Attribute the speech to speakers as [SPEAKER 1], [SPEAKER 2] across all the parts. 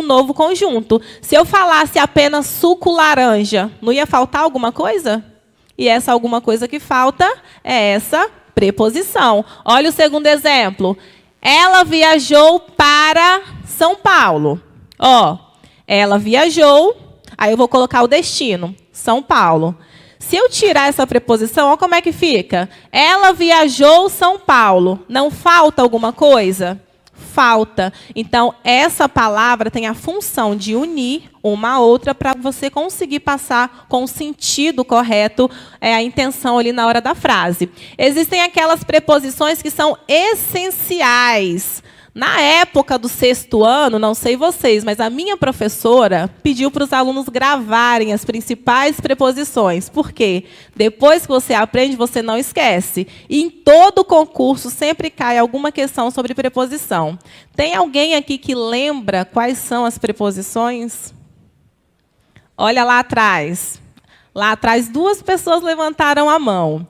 [SPEAKER 1] novo conjunto. Se eu falasse apenas suco laranja, não ia faltar alguma coisa? E essa alguma coisa que falta é essa preposição. Olha o segundo exemplo. Ela viajou para São Paulo. Ó, ela viajou, aí eu vou colocar o destino, São Paulo. Se eu tirar essa preposição, olha como é que fica. Ela viajou São Paulo. Não falta alguma coisa? Falta. Então, essa palavra tem a função de unir uma a outra para você conseguir passar com o sentido correto a intenção ali na hora da frase. Existem aquelas preposições que são essenciais. Na época do 6º ano, não sei vocês, mas a minha professora pediu para os alunos gravarem as principais preposições. Por quê? Depois que você aprende, você não esquece. E em todo concurso sempre cai alguma questão sobre preposição. Tem alguém aqui que lembra quais são as preposições? Olha lá atrás. Lá atrás, 2 pessoas levantaram a mão.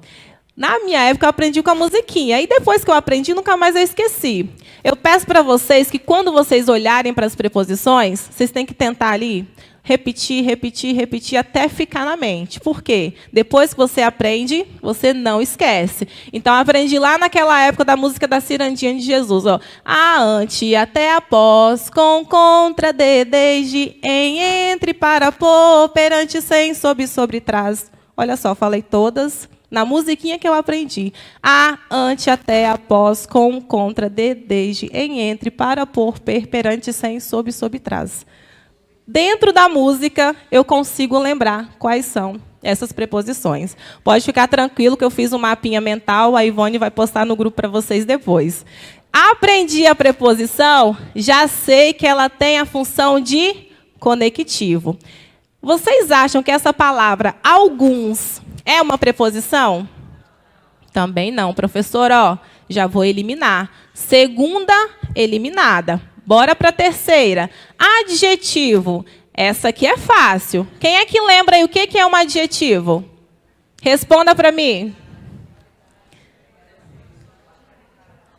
[SPEAKER 1] Na minha época, eu aprendi com a musiquinha. E depois que eu aprendi, nunca mais eu esqueci. Eu peço para vocês que, quando vocês olharem para as preposições, vocês têm que tentar ali repetir, repetir, repetir, até ficar na mente. Por quê? Depois que você aprende, você não esquece. Então, eu aprendi lá naquela época da música da Cirandinha de Jesus. Ó. A, ante, até, após, com, contra, de, desde, em, entre, para, por, perante, sem, sob, sobre, trás. Olha só, falei todas na musiquinha que eu aprendi. A, ante, até, após, com, contra, de, desde, em, entre, para, por, perante, sem, sob, sobre, trás. Dentro da música, eu consigo lembrar quais são essas preposições. Pode ficar tranquilo que eu fiz um mapinha mental, a Ivone vai postar no grupo para vocês depois. Aprendi a preposição, já sei que ela tem a função de conectivo. Vocês acham que essa palavra, alguns, é uma preposição? Também não, professor, ó, já vou eliminar. Segunda, eliminada. Bora para a terceira. Adjetivo. Essa aqui é fácil. Quem é que lembra aí o que é um adjetivo? Responda para mim.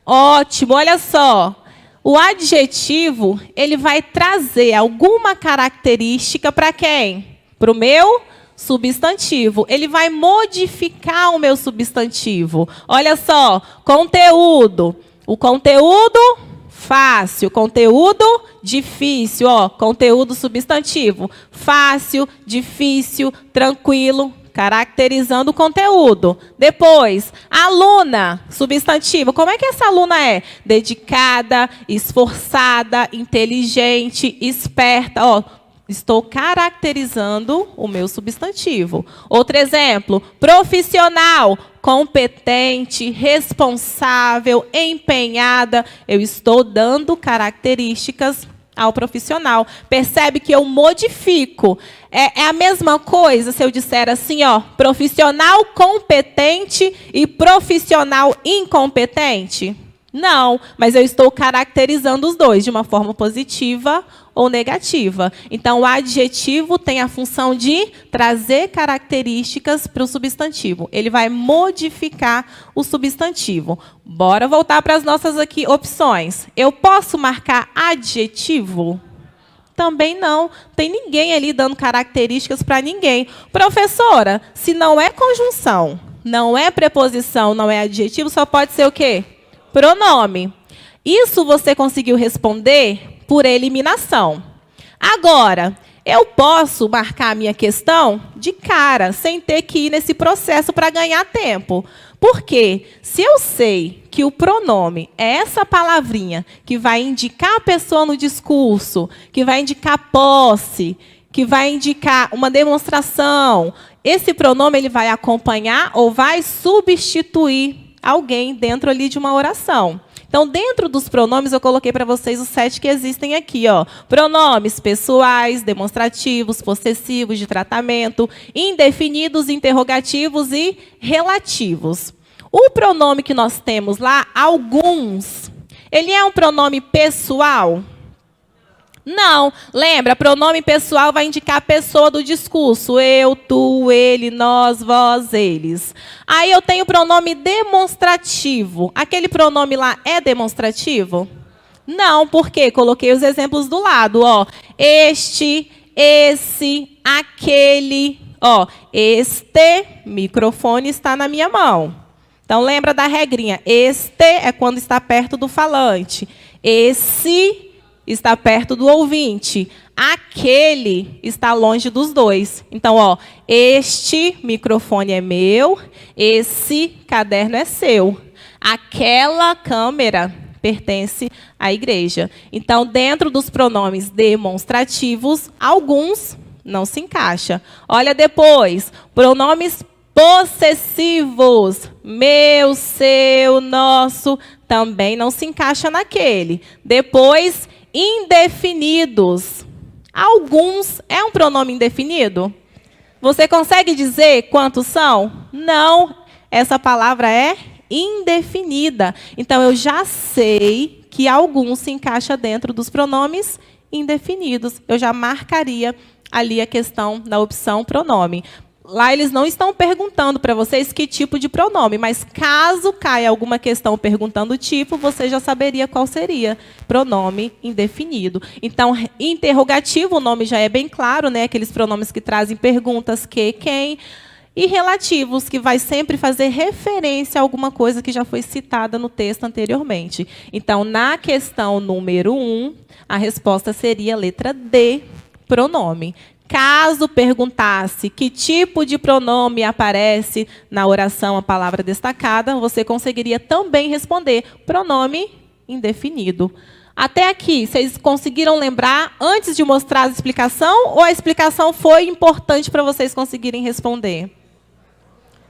[SPEAKER 1] Ótimo, olha só. O adjetivo, ele vai trazer alguma característica para quem? Para o meu substantivo. Ele vai modificar o meu substantivo. Olha só, conteúdo. O conteúdo, fácil. Conteúdo, difícil. Ó, conteúdo substantivo. Fácil, difícil, tranquilo. Caracterizando o conteúdo. Depois, aluna, substantivo. Como é que essa aluna é? Dedicada, esforçada, inteligente, esperta. Ó, estou caracterizando o meu substantivo. Outro exemplo, profissional, competente, responsável, empenhada. Eu estou dando características ao profissional. Percebe que eu modifico. É a mesma coisa se eu disser assim, ó, profissional competente e profissional incompetente? Não, mas eu estou caracterizando os dois de uma forma positiva ou negativa. Então, o adjetivo tem a função de trazer características para o substantivo. Ele vai modificar o substantivo. Bora voltar para as nossas aqui opções. Eu posso marcar adjetivo? Também não. Tem ninguém ali dando características para ninguém. Professora, se não é conjunção, não é preposição, não é adjetivo, só pode ser o quê? Pronome. Isso você conseguiu responder por eliminação. Agora, eu posso marcar a minha questão de cara, sem ter que ir nesse processo para ganhar tempo. Por quê? Se eu sei que o pronome é essa palavrinha que vai indicar a pessoa no discurso, que vai indicar posse, que vai indicar uma demonstração, esse pronome ele vai acompanhar ou vai substituir alguém dentro ali de uma oração. Então, dentro dos pronomes, eu coloquei para vocês os 7 que existem aqui. Ó. Pronomes pessoais, demonstrativos, possessivos, de tratamento, indefinidos, interrogativos e relativos. O pronome que nós temos lá, alguns, ele é um pronome pessoal? Não. Lembra, pronome pessoal vai indicar a pessoa do discurso. Eu, tu, ele, nós, vós, eles. Aí eu tenho o pronome demonstrativo. Aquele pronome lá é demonstrativo? Não, porque coloquei os exemplos do lado, ó. Este, esse, aquele, ó. Este microfone está na minha mão. Então, lembra da regrinha. Este é quando está perto do falante. Esse está perto do ouvinte. Aquele está longe dos dois. Então, ó, este microfone é meu, esse caderno é seu. Aquela câmera pertence à igreja. Então, dentro dos pronomes demonstrativos, alguns não se encaixam. Olha depois, pronomes possessivos, meu, seu, nosso, também não se encaixa naquele. Depois, indefinidos. Alguns é um pronome indefinido? Você consegue dizer quantos são? Não, essa palavra é indefinida. Então, eu já sei que alguns se encaixa dentro dos pronomes indefinidos. Eu já marcaria ali a questão da opção pronome. Lá eles não estão perguntando para vocês que tipo de pronome, mas caso caia alguma questão perguntando o tipo, você já saberia qual seria. Pronome indefinido. Então, interrogativo, o nome já é bem claro, né? Aqueles pronomes que trazem perguntas, que, quem. E relativos, que vai sempre fazer referência a alguma coisa que já foi citada no texto anteriormente. Então, na questão número 1, a resposta seria a letra D, pronome. Caso perguntasse que tipo de pronome aparece na oração a palavra destacada, você conseguiria também responder pronome indefinido. Até aqui, vocês conseguiram lembrar antes de mostrar a explicação ou a explicação foi importante para vocês conseguirem responder?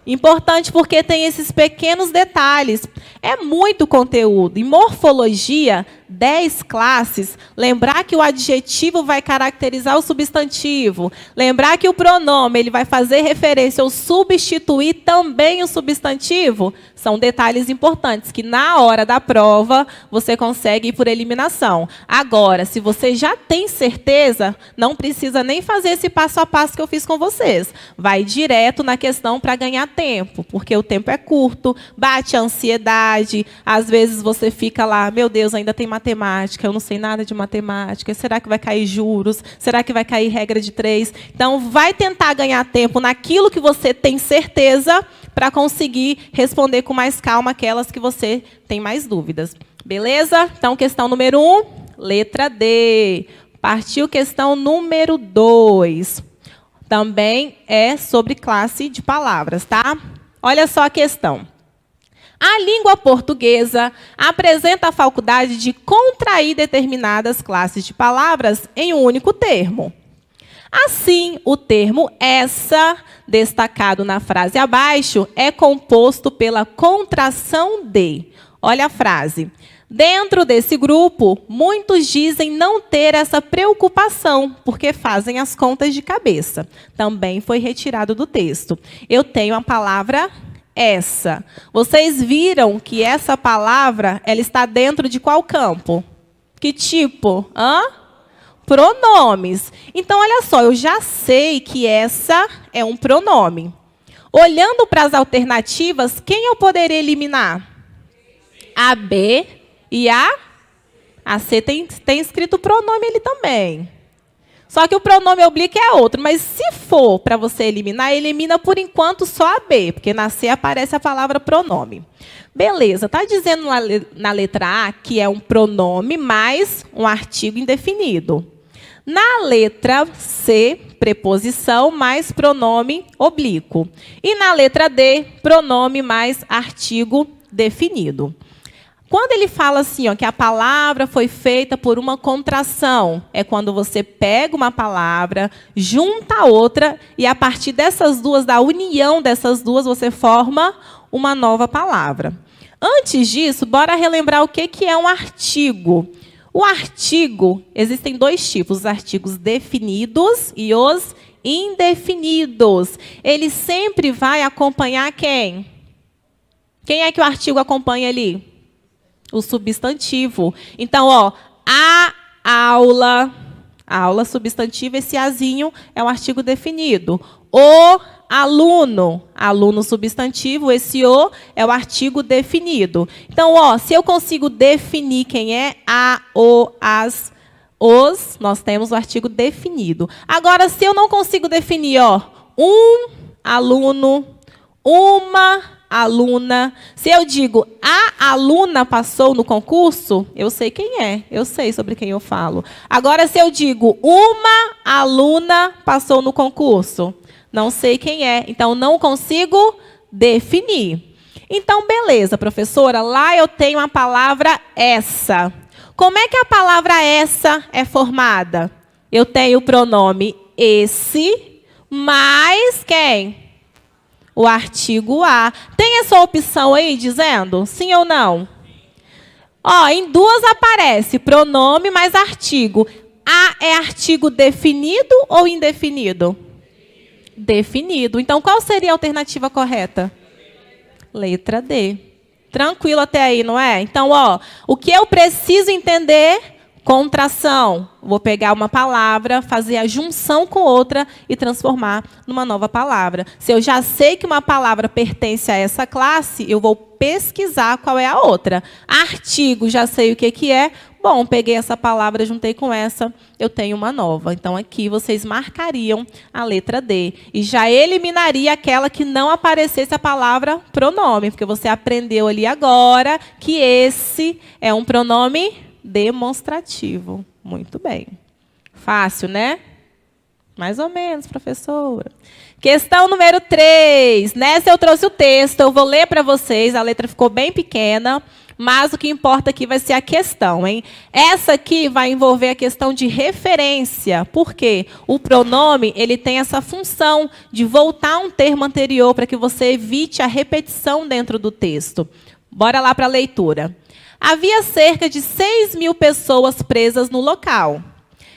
[SPEAKER 1] Importante porque tem esses pequenos detalhes. É muito conteúdo. Em morfologia, 10 classes. Lembrar que o adjetivo vai caracterizar o substantivo. Lembrar que o pronome ele vai fazer referência ou substituir também o substantivo. São detalhes importantes que, na hora da prova, você consegue ir por eliminação. Agora, se você já tem certeza, não precisa nem fazer esse passo a passo que eu fiz com vocês. Vai direto na questão para ganhar tempo, porque o tempo é curto, bate a ansiedade, às vezes você fica lá, meu Deus, ainda tem matemática, eu não sei nada de matemática, será que vai cair juros? Será que vai cair regra de 3? Então, vai tentar ganhar tempo naquilo que você tem certeza para conseguir responder com mais calma aquelas que você tem mais dúvidas. Beleza? Então, questão número 1, letra D. Partiu questão número 2. Também é sobre classe de palavras, tá? Olha só a questão. A língua portuguesa apresenta a faculdade de contrair determinadas classes de palavras em um único termo. Assim, o termo essa, destacado na frase abaixo, é composto pela contração de. Olha a frase. Dentro desse grupo, muitos dizem não ter essa preocupação, porque fazem as contas de cabeça. Também foi retirado do texto. Eu tenho a palavra essa. Vocês viram que essa palavra ela está dentro de qual campo? Que tipo? Pronomes. Então, olha só, eu já sei que essa é um pronome. Olhando para as alternativas, quem eu poderia eliminar? A B e a C tem escrito pronome ali também. Só que o pronome oblíquo é outro. Mas se for para você eliminar, elimina por enquanto só a B, porque na C aparece a palavra pronome. Beleza, está dizendo na letra A que é um pronome mais um artigo indefinido. Na letra C, preposição mais pronome oblíquo. E na letra D, pronome mais artigo definido. Quando ele fala assim, ó, que a palavra foi feita por uma contração, é quando você pega uma palavra, junta a outra, e a partir dessas duas, da união dessas duas, você forma uma nova palavra. Antes disso, bora relembrar o que é um artigo. O artigo, existem dois tipos, os artigos definidos e os indefinidos. Ele sempre vai acompanhar quem? Quem é que o artigo acompanha ali? O substantivo. Então, ó, a aula, substantivo, esse azinho é um artigo definido. O aluno. Aluno substantivo, esse o é o artigo definido. Então, ó, se eu consigo definir quem é a, o, as, os, nós temos o artigo definido. Agora, se eu não consigo definir, ó, um aluno, uma aluna. Se eu digo a aluna passou no concurso, eu sei quem é, eu sei sobre quem eu falo. Agora, se eu digo uma aluna passou no concurso, não sei quem é, então não consigo definir. Então, beleza, professora, lá eu tenho a palavra essa. Como é que a palavra essa é formada? Eu tenho o pronome esse mais quem? O artigo a. Tem essa opção aí dizendo sim ou não? Ó, em duas aparece pronome mais artigo. A é artigo definido ou indefinido? Definido. Então, qual seria a alternativa correta? Letra D. Tranquilo até aí, não é? Então, ó, o que eu preciso entender? Contração. Vou pegar uma palavra, fazer a junção com outra e transformar numa nova palavra. Se eu já sei que uma palavra pertence a essa classe, eu vou pesquisar qual é a outra. Artigo, já sei o que é. Bom, peguei essa palavra, juntei com essa, eu tenho uma nova. Então, aqui vocês marcariam a letra D. E já eliminaria aquela que não aparecesse a palavra pronome, porque você aprendeu ali agora que esse é um pronome demonstrativo. Muito bem. Fácil, né? Mais ou menos, professora. Questão número 3. Nessa eu trouxe o texto, eu vou ler para vocês, a letra ficou bem pequena, mas o que importa aqui vai ser a questão, hein? Essa aqui vai envolver a questão de referência. Por quê? O pronome, ele tem essa função de voltar a um termo anterior para que você evite a repetição dentro do texto. Bora lá para a leitura. Havia cerca de 6.000 pessoas presas no local,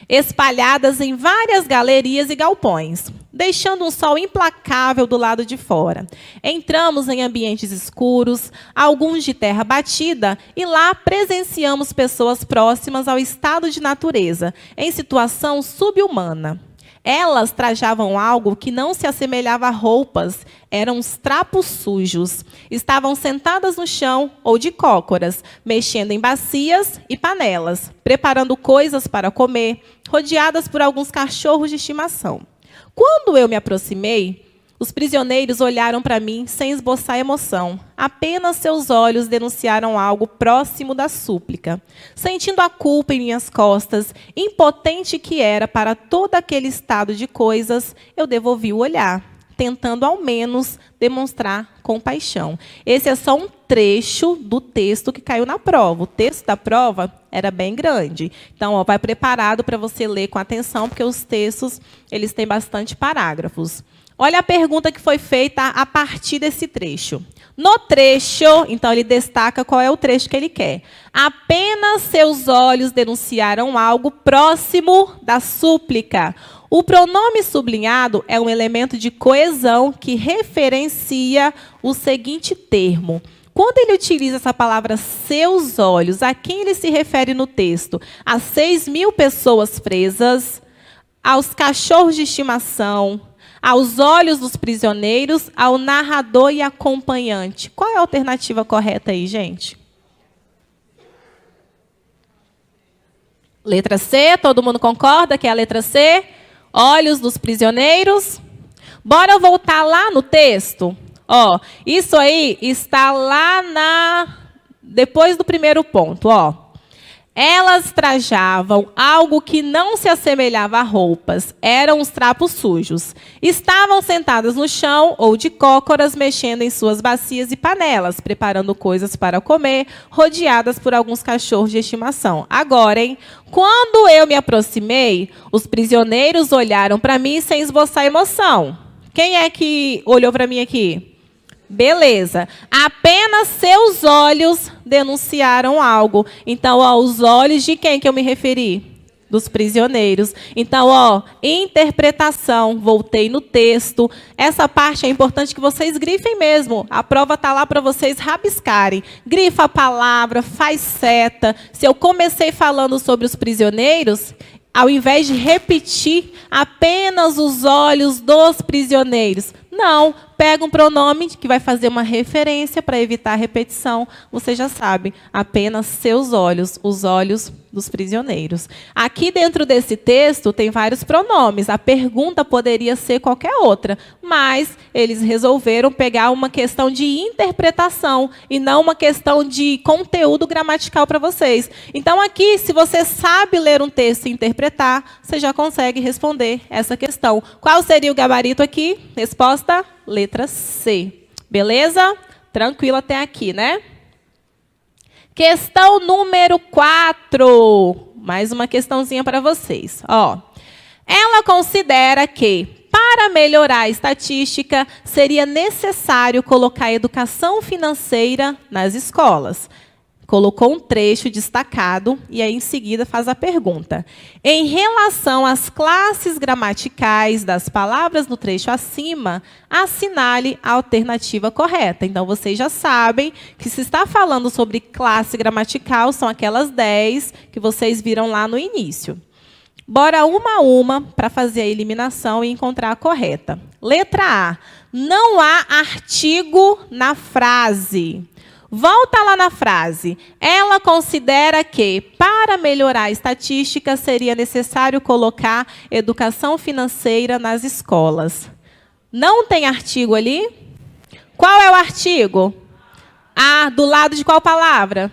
[SPEAKER 1] espalhadas em várias galerias e galpões, deixando um sol implacável do lado de fora. Entramos em ambientes escuros, alguns de terra batida, e lá presenciamos pessoas próximas ao estado de natureza, em situação subhumana. Elas trajavam algo que não se assemelhava a roupas, eram os trapos sujos. Estavam sentadas no chão ou de cócoras, mexendo em bacias e panelas, preparando coisas para comer, rodeadas por alguns cachorros de estimação. Quando eu me aproximei, os prisioneiros olharam para mim sem esboçar emoção. Apenas seus olhos denunciaram algo próximo da súplica. Sentindo a culpa em minhas costas, impotente que era para todo aquele estado de coisas, eu devolvi o olhar, tentando ao menos demonstrar compaixão. Esse é só um trecho do texto que caiu na prova. O texto da prova era bem grande. Então, ó, vai preparado para você ler com atenção, porque os textos eles têm bastante parágrafos. Olha a pergunta que foi feita a partir desse trecho. No trecho, então ele destaca qual é o trecho que ele quer. Apenas seus olhos denunciaram algo próximo da súplica. O pronome sublinhado é um elemento de coesão que referencia o seguinte termo. Quando ele utiliza essa palavra seus olhos, a quem ele se refere no texto? A 6.000 pessoas presas, aos cachorros de estimação, aos olhos dos prisioneiros, ao narrador e acompanhante. Qual é a alternativa correta aí, gente? Letra C, todo mundo concorda que é a letra C? Olhos dos prisioneiros. Bora voltar lá no texto? Ó, isso aí está lá depois do primeiro ponto, ó. Elas trajavam algo que não se assemelhava a roupas. Eram os trapos sujos. Estavam sentadas no chão ou de cócoras, mexendo em suas bacias e panelas, preparando coisas para comer, rodeadas por alguns cachorros de estimação. Agora, hein? Quando eu me aproximei, os prisioneiros olharam para mim sem esboçar emoção. Quem é que olhou para mim aqui? Beleza. Apenas seus olhos denunciaram algo. Então, ó, os olhos de quem que eu me referi? Dos prisioneiros. Então, ó, interpretação. Voltei no texto. Essa parte é importante que vocês grifem mesmo. A prova está lá para vocês rabiscarem. Grifa a palavra, faz seta. Se eu comecei falando sobre os prisioneiros, ao invés de repetir apenas os olhos dos prisioneiros, Não, pega um pronome que vai fazer uma referência para evitar a repetição. Você já sabe, apenas seus olhos, os olhos dos prisioneiros. Aqui dentro desse texto tem vários pronomes. A pergunta poderia ser qualquer outra, mas eles resolveram pegar uma questão de interpretação e não uma questão de conteúdo gramatical para vocês. Então aqui, se você sabe ler um texto e interpretar, você já consegue responder essa questão. Qual seria o gabarito aqui? Resposta: letra C. Beleza? Tranquilo até aqui, né? Questão número 4. Mais uma questãozinha para vocês. Ó, ela considera que, para melhorar a estatística, seria necessário colocar a educação financeira nas escolas. Colocou um trecho destacado e aí, em seguida, faz a pergunta. Em relação às classes gramaticais das palavras no trecho acima, assinale a alternativa correta. Então, vocês já sabem que se está falando sobre classe gramatical, são aquelas 10 que vocês viram lá no início. Bora uma a uma para fazer a eliminação e encontrar a correta. Letra A. Não há artigo na frase. Volta lá na frase. Ela considera que, para melhorar a estatística, seria necessário colocar educação financeira nas escolas. Não tem artigo ali? Qual é o artigo? Ah, do lado de qual palavra?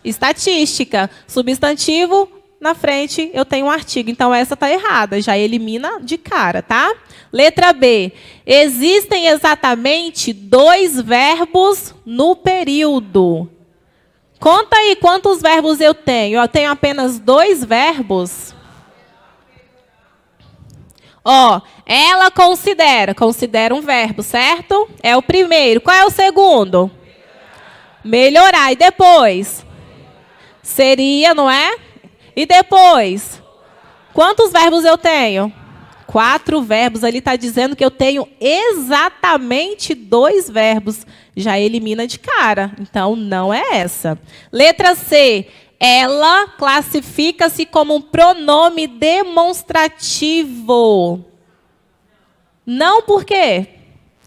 [SPEAKER 1] Estatística. Substantivo, na frente eu tenho um artigo. Então, essa está errada. Já elimina de cara, tá? Letra B. Existem exatamente 2 verbos no período. Conta aí quantos verbos eu tenho. Eu tenho apenas 2 verbos. Ó, ela considera um verbo, certo? É o primeiro. Qual é o segundo? Melhorar. E depois? Seria, não é? E depois? Quantos verbos eu tenho? 4 verbos. Ali está dizendo que eu tenho exatamente 2 verbos. Já elimina de cara. Então, não é essa. Letra C. Ela classifica-se como um pronome demonstrativo. Não por quê?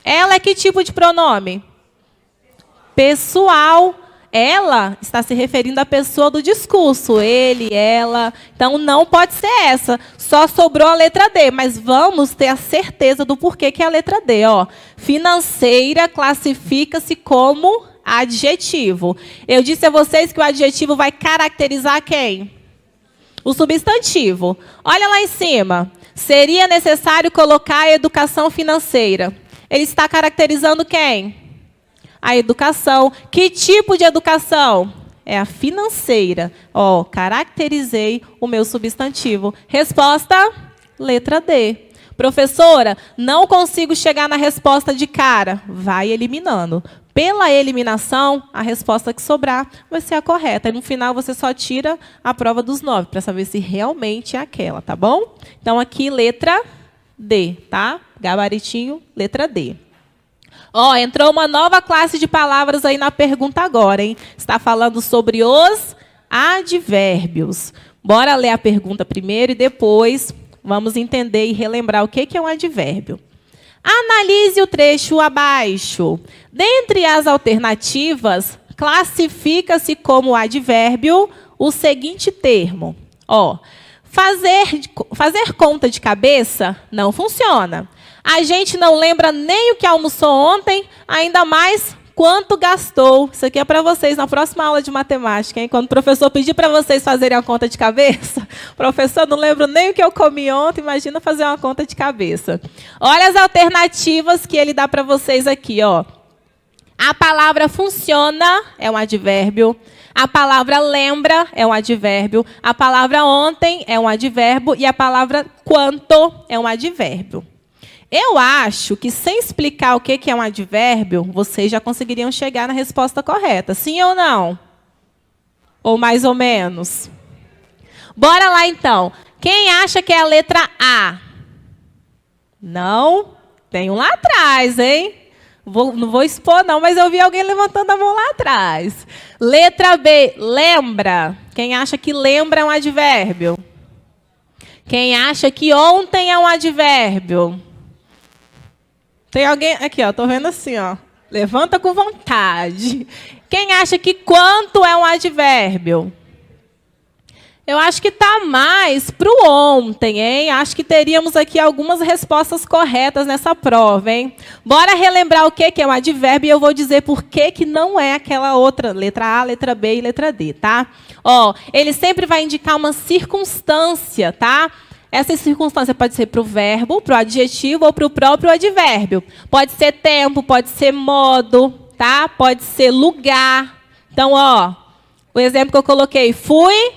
[SPEAKER 1] Ela é que tipo de pronome? Pessoal. Ela está se referindo à pessoa do discurso. Ele, ela. Então, não pode ser essa. Só sobrou a letra D. Mas vamos ter a certeza do porquê que é a letra D. Ó. Financeira classifica-se como adjetivo. Eu disse a vocês que o adjetivo vai caracterizar quem? O substantivo. Olha lá em cima. Seria necessário colocar a educação financeira. Ele está caracterizando quem? A educação. Que tipo de educação? É a financeira. Ó, caracterizei o meu substantivo. Resposta: letra D. Professora, não consigo chegar na resposta de cara. Vai eliminando. Pela eliminação, a resposta que sobrar vai ser a correta. E no final você só tira a prova dos 9 para saber se realmente é aquela, tá bom? Então aqui letra D, tá? Gabaritinho, letra D. Ó, entrou uma nova classe de palavras aí na pergunta agora, hein? Está falando sobre os advérbios. Bora ler a pergunta primeiro e depois vamos entender e relembrar o que é um advérbio. Analise o trecho abaixo. Dentre as alternativas, classifica-se como advérbio o seguinte termo. Ó, fazer conta de cabeça não funciona. A gente não lembra nem o que almoçou ontem, ainda mais quanto gastou. Isso aqui é para vocês na próxima aula de matemática, hein? Quando o professor pedir para vocês fazerem a conta de cabeça, professor, não lembro nem o que eu comi ontem, imagina fazer uma conta de cabeça. Olha as alternativas que ele dá para vocês aqui, ó. A palavra funciona é um advérbio. A palavra lembra é um advérbio. A palavra ontem é um advérbio. E a palavra quanto é um advérbio. Eu acho que, sem explicar o que é um advérbio, vocês já conseguiriam chegar na resposta correta. Sim ou não? Ou mais ou menos? Bora lá, então. Quem acha que é a letra A? Não? Tem um lá atrás, hein? Não vou expor, não, mas eu vi alguém levantando a mão lá atrás. Letra B, lembra. Quem acha que lembra é um advérbio? Quem acha que ontem é um advérbio? Tem alguém aqui, ó, tô vendo assim, ó. Levanta com vontade. Quem acha que quanto é um advérbio? Eu acho que está mais para o ontem, hein? Acho que teríamos aqui algumas respostas corretas nessa prova, hein? Bora relembrar o que é um advérbio e eu vou dizer por que não é aquela outra, letra A, letra B e letra D, tá? Ó, ele sempre vai indicar uma circunstância, tá? Essa circunstância pode ser para o verbo, para o adjetivo ou para o próprio advérbio. Pode ser tempo, pode ser modo, tá? Pode ser lugar. Então, ó, o exemplo que eu coloquei, fui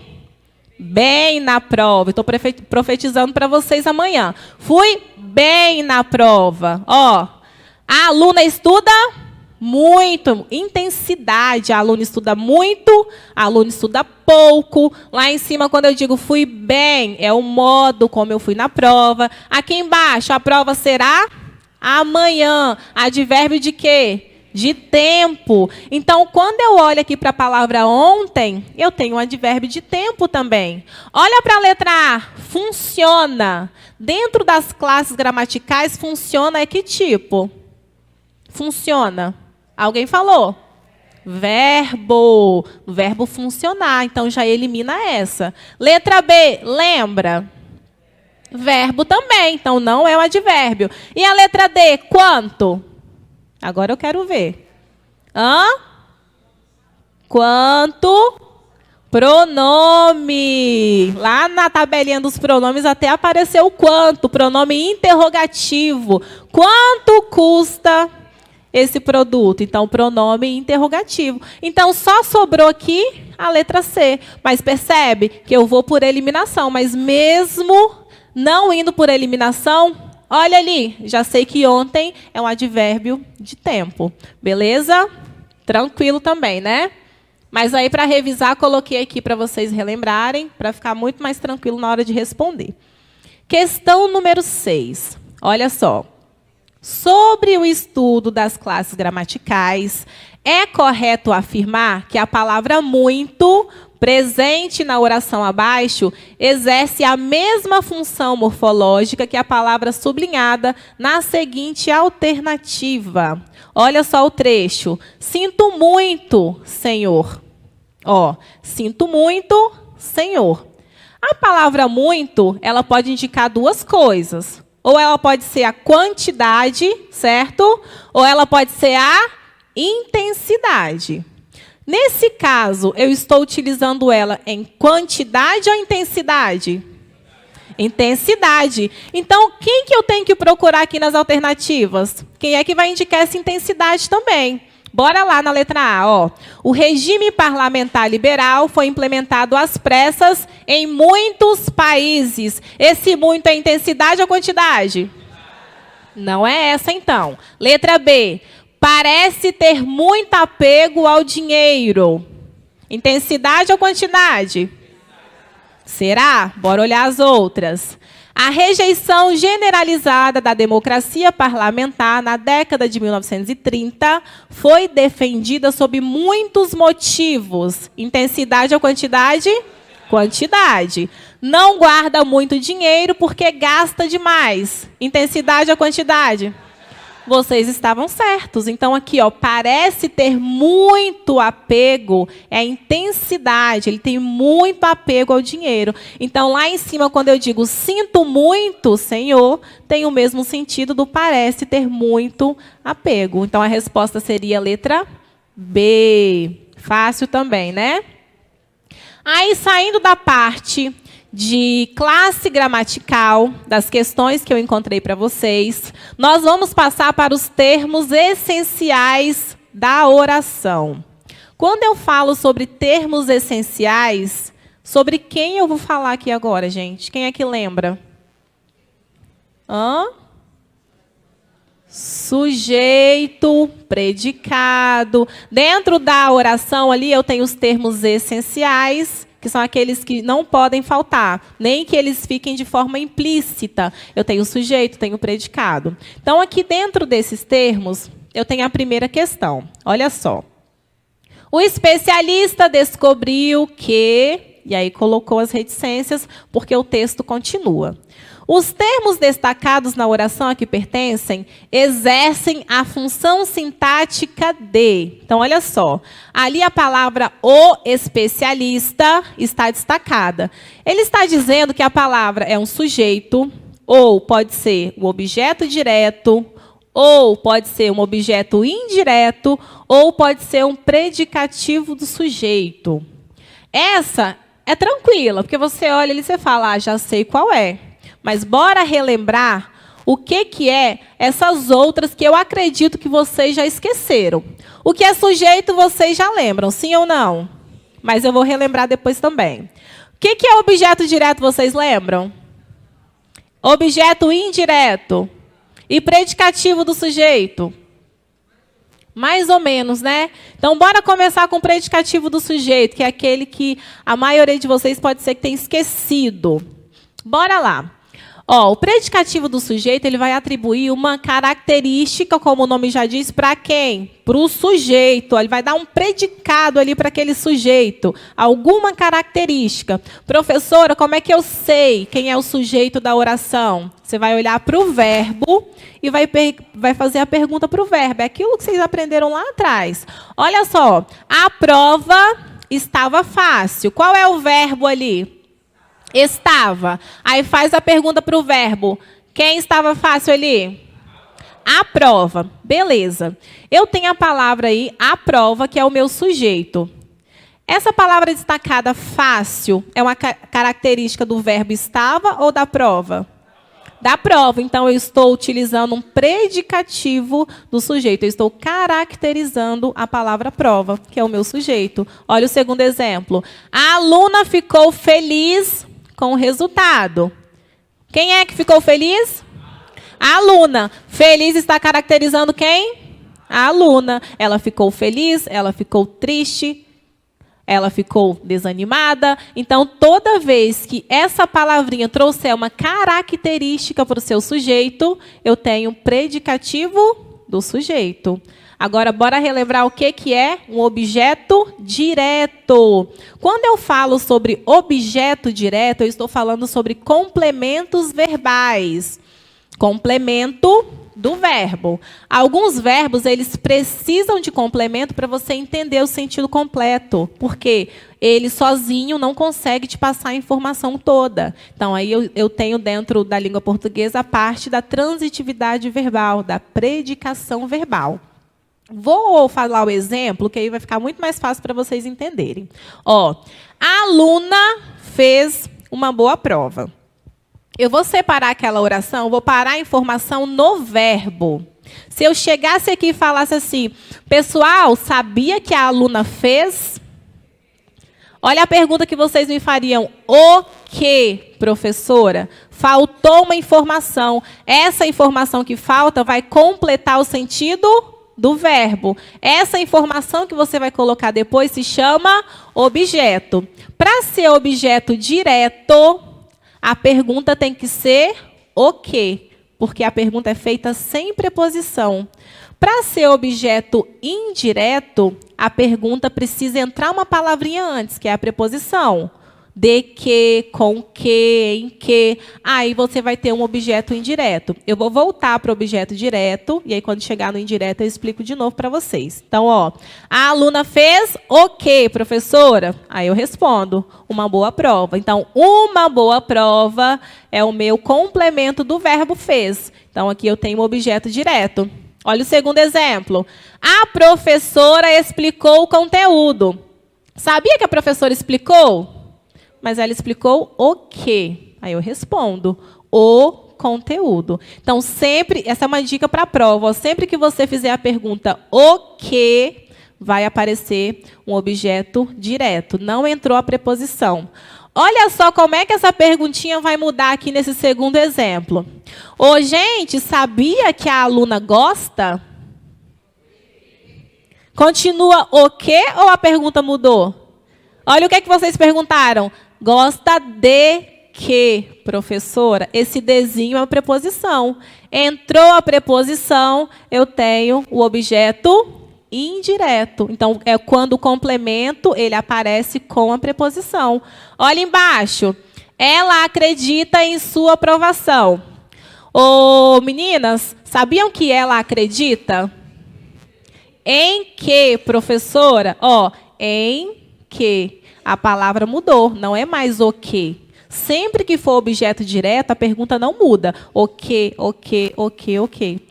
[SPEAKER 1] bem na prova. Estou profetizando para vocês amanhã. Fui bem na prova. Ó, a aluna estuda muito, intensidade. A aluna estuda muito, a aluna estuda pouco. Lá em cima, quando eu digo fui bem, é o modo como eu fui na prova. Aqui embaixo, a prova será amanhã. Advérbio de quê? De tempo. Então, quando eu olho aqui para a palavra ontem, eu tenho um advérbio de tempo também. Olha para a letra A, funciona. Dentro das classes gramaticais, funciona é que tipo? Funciona. Alguém falou? Verbo. Verbo funcionar. Então, já elimina essa. Letra B, lembra? Verbo também. Então, não é um advérbio. E a letra D, quanto? Agora eu quero ver. Quanto? Pronome. Lá na tabelinha dos pronomes até apareceu o quanto. Pronome interrogativo. Quanto custa esse produto? Então, pronome interrogativo. Então, só sobrou aqui a letra C. Mas percebe que eu vou por eliminação. Mas mesmo não indo por eliminação, olha ali, já sei que ontem é um advérbio de tempo. Beleza? Tranquilo também, né? Mas aí, para revisar, coloquei aqui para vocês relembrarem, para ficar muito mais tranquilo na hora de responder. Questão número 6. Olha só. Sobre o estudo das classes gramaticais, é correto afirmar que a palavra muito, presente na oração abaixo, exerce a mesma função morfológica que a palavra sublinhada na seguinte alternativa. Olha só o trecho. Sinto muito, Senhor. Ó, sinto muito, Senhor. A palavra muito, ela pode indicar duas coisas. Ou ela pode ser a quantidade, certo? Ou ela pode ser a intensidade. Nesse caso, eu estou utilizando ela em quantidade ou intensidade? Intensidade. Então, quem que eu tenho que procurar aqui nas alternativas? Quem é que vai indicar essa intensidade também? Bora lá na letra A. Ó. O regime parlamentar liberal foi implementado às pressas em muitos países. Esse muito é intensidade ou quantidade? Não é essa, então. Letra B. Parece ter muito apego ao dinheiro. Intensidade ou quantidade? Será? Bora olhar as outras. A rejeição generalizada da democracia parlamentar na década de 1930 foi defendida sob muitos motivos. Intensidade ou quantidade? Quantidade. Não guarda muito dinheiro porque gasta demais. Intensidade ou quantidade? Vocês estavam certos. Então, aqui, ó, parece ter muito apego, é a intensidade, ele tem muito apego ao dinheiro. Então, lá em cima, quando eu digo sinto muito, Senhor, tem o mesmo sentido do parece ter muito apego. Então, a resposta seria a letra B. Fácil também, né? Aí, saindo da parte de classe gramatical, das questões que eu encontrei para vocês, nós vamos passar para os termos essenciais da oração. Quando eu falo sobre termos essenciais, sobre quem eu vou falar aqui agora, gente? Quem é que lembra? Sujeito, predicado. Dentro da oração ali eu tenho os termos essenciais, que são aqueles que não podem faltar, nem que eles fiquem de forma implícita. Eu tenho o sujeito, tenho o predicado. Então, aqui dentro desses termos, eu tenho a primeira questão. Olha só. O especialista descobriu que... E aí colocou as reticências, porque o texto continua. Os termos destacados na oração a que pertencem exercem a função sintática de. Então, olha só. Ali a palavra o especialista está destacada. Ele está dizendo que a palavra é um sujeito, ou pode ser um objeto direto, ou pode ser um objeto indireto, ou pode ser um predicativo do sujeito. Essa é tranquila, porque você olha ali e você fala, já sei qual é. Mas bora relembrar o que é essas outras que eu acredito que vocês já esqueceram. O que é sujeito vocês já lembram, sim ou não? Mas eu vou relembrar depois também. O que é objeto direto, vocês lembram? Objeto indireto. E predicativo do sujeito? Mais ou menos, né? Então, bora começar com o predicativo do sujeito, que é aquele que a maioria de vocês pode ser que tenha esquecido. Bora lá. Ó, o predicativo do sujeito, ele vai atribuir uma característica, como o nome já diz, para quem? Para o sujeito. Ele vai dar um predicado ali para aquele sujeito. Alguma característica. Professora, como é que eu sei quem é o sujeito da oração? Você vai olhar para o verbo e vai fazer a pergunta para o verbo. É aquilo que vocês aprenderam lá atrás. Olha só, a prova estava fácil. Qual é o verbo ali? Estava. Aí faz a pergunta para o verbo. Quem estava fácil ali? A prova. Beleza. Eu tenho a palavra aí, a prova, que é o meu sujeito. Essa palavra destacada, fácil, é uma característica do verbo estava ou da prova? Da prova. Então, eu estou utilizando um predicativo do sujeito. Eu estou caracterizando a palavra prova, que é o meu sujeito. Olha o segundo exemplo. A aluna ficou feliz com o resultado. Quem é que ficou feliz? A aluna. Feliz está caracterizando quem? A aluna. Ela ficou feliz, ela ficou triste, ela ficou desanimada. Então, toda vez que essa palavrinha trouxer uma característica para o seu sujeito, eu tenho um predicativo do sujeito. Agora, bora relembrar o que é um objeto direto. Quando eu falo sobre objeto direto, eu estou falando sobre complementos verbais. Complemento do verbo. Alguns verbos, eles precisam de complemento para você entender o sentido completo, porque ele sozinho não consegue te passar a informação toda. Então, aí eu tenho dentro da língua portuguesa a parte da transitividade verbal, da predicação verbal. Vou falar o exemplo, que aí vai ficar muito mais fácil para vocês entenderem. Ó, a aluna fez uma boa prova. Eu vou separar aquela oração, vou parar a informação no verbo. Se eu chegasse aqui e falasse assim, pessoal, sabia que a aluna fez? Olha a pergunta que vocês me fariam. O que, professora? Faltou uma informação. Essa informação que falta vai completar o sentido do verbo. Essa informação que você vai colocar depois se chama objeto. Para ser objeto direto, a pergunta tem que ser o quê? Porque a pergunta é feita sem preposição. Para ser objeto indireto, a pergunta precisa entrar uma palavrinha antes, que é a preposição. De que, com que, em que. Aí você vai ter um objeto indireto. Eu vou voltar para o objeto direto, e aí quando chegar no indireto eu explico de novo para vocês. Então, ó, a aluna fez o quê, professora? Aí eu respondo, uma boa prova. Então, uma boa prova é o meu complemento do verbo fez. Então, aqui eu tenho um objeto direto. Olha o segundo exemplo. A professora explicou o conteúdo. Sabia que a professora explicou? Mas ela explicou o quê? Aí eu respondo, o conteúdo. Então, sempre, essa é uma dica para a prova, ó, sempre que você fizer a pergunta o quê, vai aparecer um objeto direto. Não entrou a preposição. Olha só como é que essa perguntinha vai mudar aqui nesse segundo exemplo. Ô, gente, sabia que a aluna gosta? Continua o quê ou a pergunta mudou? Olha o que é que vocês perguntaram. Gosta de quê, professora? Esse dezinho é uma preposição. Entrou a preposição, eu tenho o objeto indireto. Então, é quando o complemento ele aparece com a preposição. Olha embaixo. Ela acredita em sua aprovação. Ô, meninas, sabiam que ela acredita? Em que, professora? Ó, em que. A palavra mudou, não é mais o que. Sempre que for objeto direto, a pergunta não muda. O que.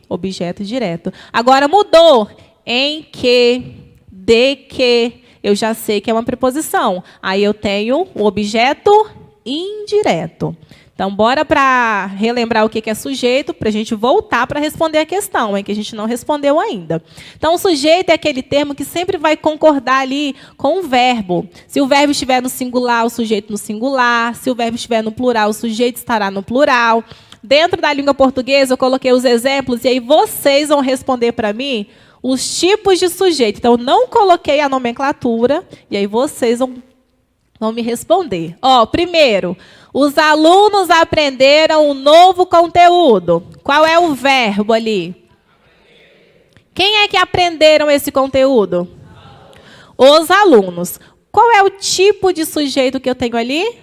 [SPEAKER 1] Objeto direto. Agora mudou. Em que, de que. Eu já sei que é uma preposição. Aí eu tenho o objeto indireto. Então, bora para relembrar o que é sujeito, para a gente voltar para responder a questão, que a gente não respondeu ainda. Então, o sujeito é aquele termo que sempre vai concordar ali com o verbo. Se o verbo estiver no singular, o sujeito no singular. Se o verbo estiver no plural, o sujeito estará no plural. Dentro da língua portuguesa, eu coloquei os exemplos, e aí vocês vão responder para mim os tipos de sujeito. Então, não coloquei a nomenclatura, e aí vocês vão me responder. Ó, primeiro, os alunos aprenderam um novo conteúdo. Qual é o verbo ali? Quem é que aprenderam esse conteúdo? Os alunos. Qual é o tipo de sujeito que eu tenho ali?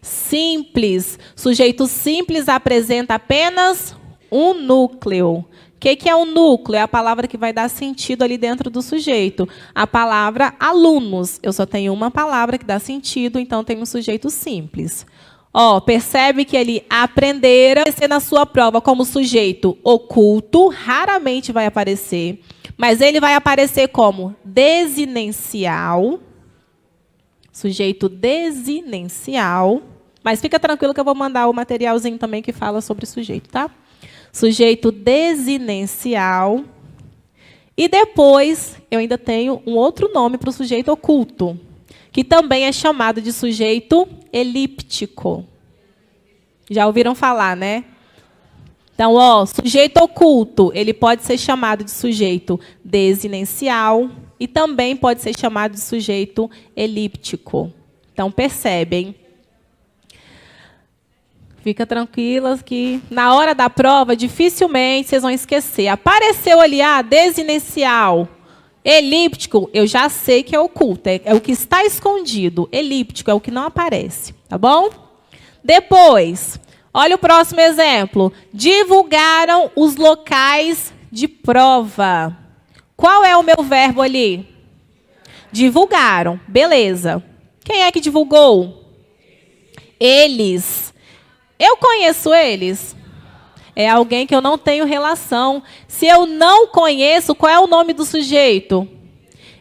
[SPEAKER 1] Simples. Sujeito simples apresenta apenas um núcleo. O que é um núcleo? É a palavra que vai dar sentido ali dentro do sujeito. A palavra alunos. Eu só tenho uma palavra que dá sentido, então tem um sujeito simples. Ó, percebe que ele aprenderam, aparecer na sua prova como sujeito oculto, raramente vai aparecer, mas ele vai aparecer como desinencial. Sujeito desinencial. Mas fica tranquilo que eu vou mandar o materialzinho também que fala sobre sujeito, tá? Sujeito desinencial. E depois, eu ainda tenho um outro nome para o sujeito oculto, que também é chamado de sujeito elíptico. Já ouviram falar, né? Então, ó, sujeito oculto, ele pode ser chamado de sujeito desinencial e também pode ser chamado de sujeito elíptico. Então, percebem. Fica tranquilas que na hora da prova, dificilmente vocês vão esquecer. Apareceu ali, desinencial, elíptico, eu já sei que é oculto, é o que está escondido. Elíptico é o que não aparece, tá bom? Depois, olha o próximo exemplo. Divulgaram os locais de prova. Qual é o meu verbo ali? Divulgaram, beleza. Quem é que divulgou? Eles. Eu conheço eles? É alguém que eu não tenho relação. Se eu não conheço, qual é o nome do sujeito?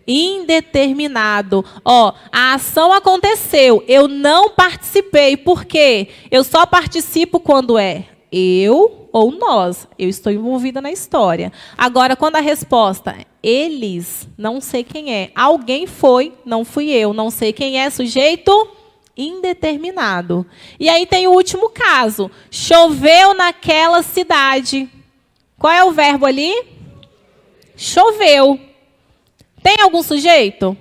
[SPEAKER 1] Indeterminado. Ó, a ação aconteceu, eu não participei. Por quê? Eu só participo quando é eu ou nós. Eu estou envolvida na história. Agora, quando a resposta é eles, não sei quem é. Alguém foi, não fui eu. Não sei quem é, sujeito indeterminado. E aí tem o último caso. Choveu naquela cidade. Qual é o verbo ali? Choveu. Tem algum sujeito?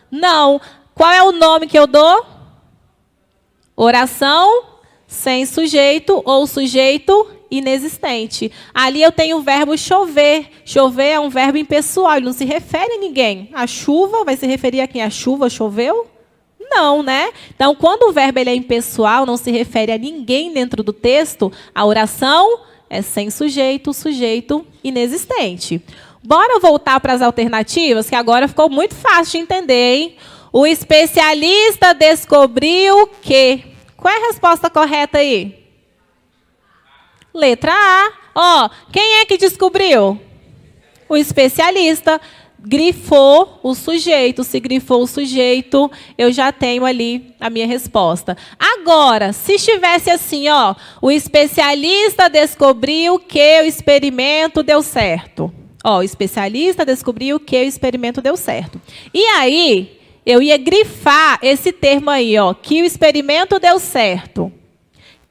[SPEAKER 1] Não. Qual é o nome que eu dou? Oração sem sujeito ou sujeito inexistente. Ali eu tenho o verbo chover. Chover é um verbo impessoal, ele não se refere a ninguém. A chuva vai se referir a quem? A chuva choveu? Não, né? Então, quando o verbo ele é impessoal, não se refere a ninguém dentro do texto, a oração é sem sujeito, sujeito inexistente. Bora voltar para as alternativas, que agora ficou muito fácil de entender, hein? O especialista descobriu que... Qual é a resposta correta aí? Letra A. Ó, quem é que descobriu? O especialista. Grifou o sujeito. Se grifou o sujeito, eu já tenho ali a minha resposta. Agora, se estivesse assim, ó, o especialista descobriu que o experimento deu certo. Ó, o especialista descobriu que o experimento deu certo. E aí, eu ia grifar esse termo aí, ó, que o experimento deu certo.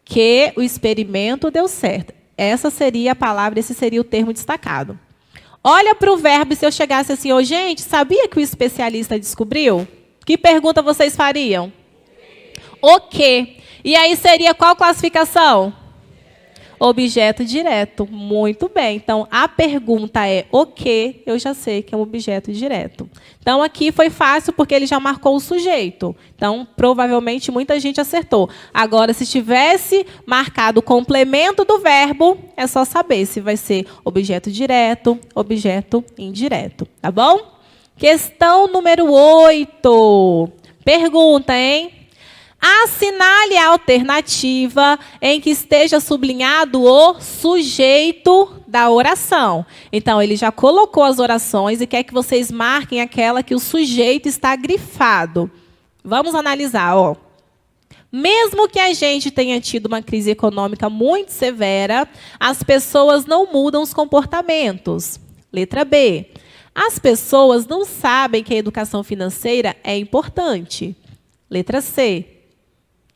[SPEAKER 1] Que o experimento deu certo. Essa seria a palavra, esse seria o termo destacado. Olha para o verbo, se eu chegasse assim, ô, gente, sabia que o especialista descobriu? Que pergunta vocês fariam? O quê? E aí seria qual classificação? Objeto direto. Muito bem. Então, a pergunta é o quê? Eu já sei que é um objeto direto. Então, aqui foi fácil porque ele já marcou o sujeito. Então, provavelmente, muita gente acertou. Agora, se tivesse marcado o complemento do verbo, é só saber se vai ser objeto direto, objeto indireto. Tá bom? Questão número 8. Pergunta, hein? Assinale a alternativa em que esteja sublinhado o sujeito da oração. Então, ele já colocou as orações e quer que vocês marquem aquela que o sujeito está grifado. Vamos analisar, ó. Mesmo que a gente tenha tido uma crise econômica muito severa, as pessoas não mudam os comportamentos. Letra B. As pessoas não sabem que a educação financeira é importante. Letra C.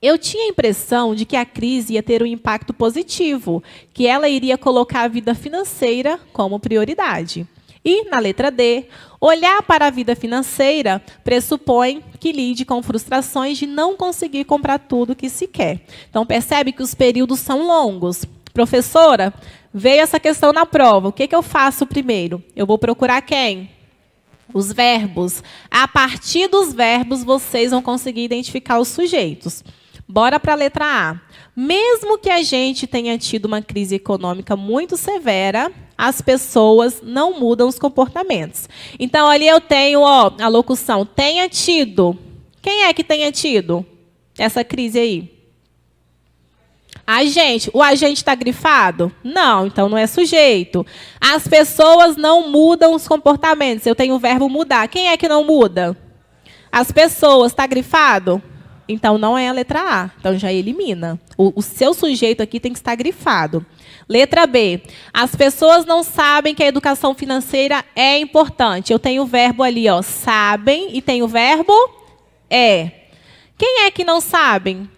[SPEAKER 1] Eu tinha a impressão de que a crise ia ter um impacto positivo, que ela iria colocar a vida financeira como prioridade. E, na letra D, olhar para a vida financeira pressupõe que lide com frustrações de não conseguir comprar tudo que se quer. Então, percebe que os períodos são longos. Professora, veio essa questão na prova. O que eu faço primeiro? Eu vou procurar quem? Os verbos. A partir dos verbos, vocês vão conseguir identificar os sujeitos. Bora para a letra A. Mesmo que a gente tenha tido uma crise econômica muito severa, as pessoas não mudam os comportamentos. Então, ali eu tenho ó, a locução tenha tido. Quem é que tenha tido essa crise aí? Agente. O agente está grifado? Não, então não é sujeito. As pessoas não mudam os comportamentos. Eu tenho o verbo mudar. Quem é que não muda? As pessoas. Está grifado? Então, não é a letra A. Então, já elimina. O seu sujeito aqui tem que estar grifado. Letra B. As pessoas não sabem que a educação financeira é importante. Eu tenho o verbo ali, ó, sabem, e tenho o verbo é. Quem é que não sabem?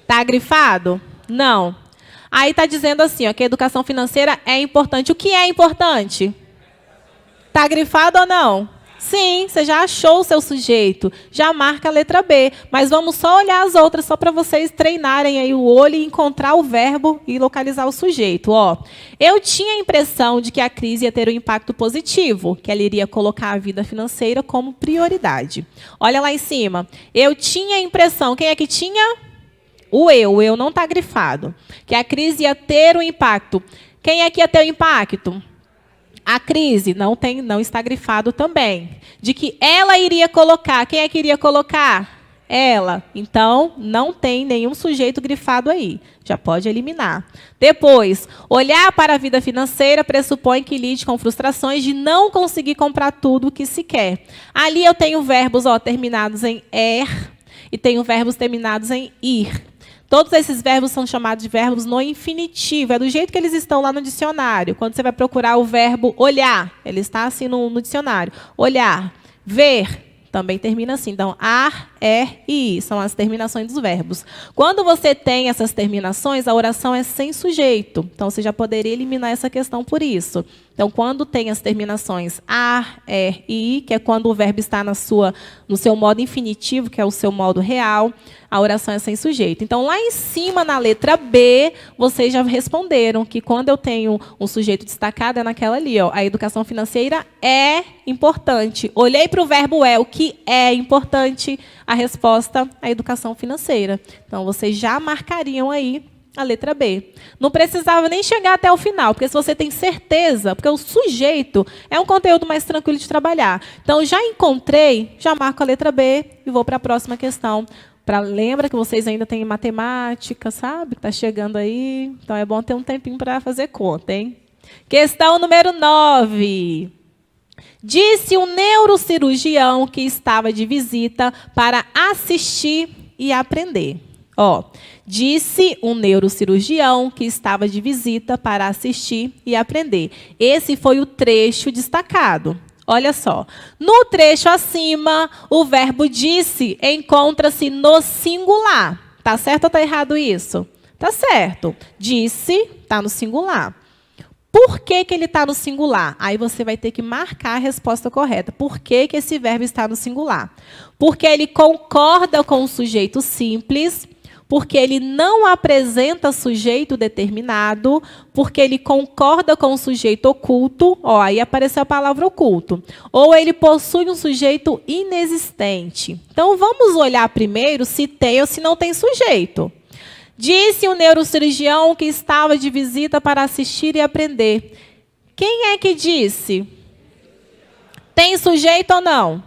[SPEAKER 1] Está grifado? Não. Aí está dizendo assim, ó, que a educação financeira é importante. O que é importante? Está grifado ou não? Sim, você já achou o seu sujeito, já marca a letra B. Mas vamos só olhar as outras, só para vocês treinarem aí o olho e encontrar o verbo e localizar o sujeito. Ó, eu tinha a impressão de que a crise ia ter um impacto positivo, que ela iria colocar a vida financeira como prioridade. Olha lá em cima. Eu tinha a impressão, quem é que tinha? O eu não está grifado. Que a crise ia ter um impacto. Quem é que ia ter o impacto? A crise não está grifado também. De que ela iria colocar. Quem é que iria colocar? Ela. Então, não tem nenhum sujeito grifado aí. Já pode eliminar. Depois, olhar para a vida financeira pressupõe que lide com frustrações de não conseguir comprar tudo o que se quer. Ali eu tenho verbos ó, terminados em er e tenho verbos terminados em ir. Todos esses verbos são chamados de verbos no infinitivo. É do jeito que eles estão lá no dicionário. Quando você vai procurar o verbo olhar, ele está assim no dicionário. Olhar, ver, também termina assim. Então, ar, e i são as terminações dos verbos. Quando você tem essas terminações, a oração é sem sujeito. Então, você já poderia eliminar essa questão por isso. Então, quando tem as terminações ar, e i, que é quando o verbo está no seu modo infinitivo, que é o seu modo real, a oração é sem sujeito. Então, lá em cima, na letra B, vocês já responderam que quando eu tenho um sujeito destacado, é naquela ali. Ó, a educação financeira é importante. Olhei para o verbo é, o que é importante? A resposta, a educação financeira. Então, vocês já marcariam aí a letra B. Não precisava nem chegar até o final, porque se você tem certeza, porque o sujeito é um conteúdo mais tranquilo de trabalhar. Então, já encontrei, já marco a letra B e vou para a próxima questão. Lembra que vocês ainda têm matemática, sabe? Que está chegando aí. Então, é bom ter um tempinho para fazer conta, hein? Questão número 9. Disse um neurocirurgião que estava de visita para assistir e aprender. Ó, disse um neurocirurgião que estava de visita para assistir e aprender. Esse foi o trecho destacado. Olha só. No trecho acima, o verbo disse encontra-se no singular. Tá certo ou tá errado isso? Tá certo. Disse está no singular. Por que ele está no singular? Aí você vai ter que marcar a resposta correta. Por que esse verbo está no singular? Porque ele concorda com o sujeito simples, porque ele não apresenta sujeito determinado, porque ele concorda com o sujeito oculto, ó, aí apareceu a palavra oculto, ou ele possui um sujeito inexistente. Então, vamos olhar primeiro se tem ou se não tem sujeito. Disse o neurocirurgião que estava de visita para assistir e aprender. Quem é que disse? Tem sujeito ou não?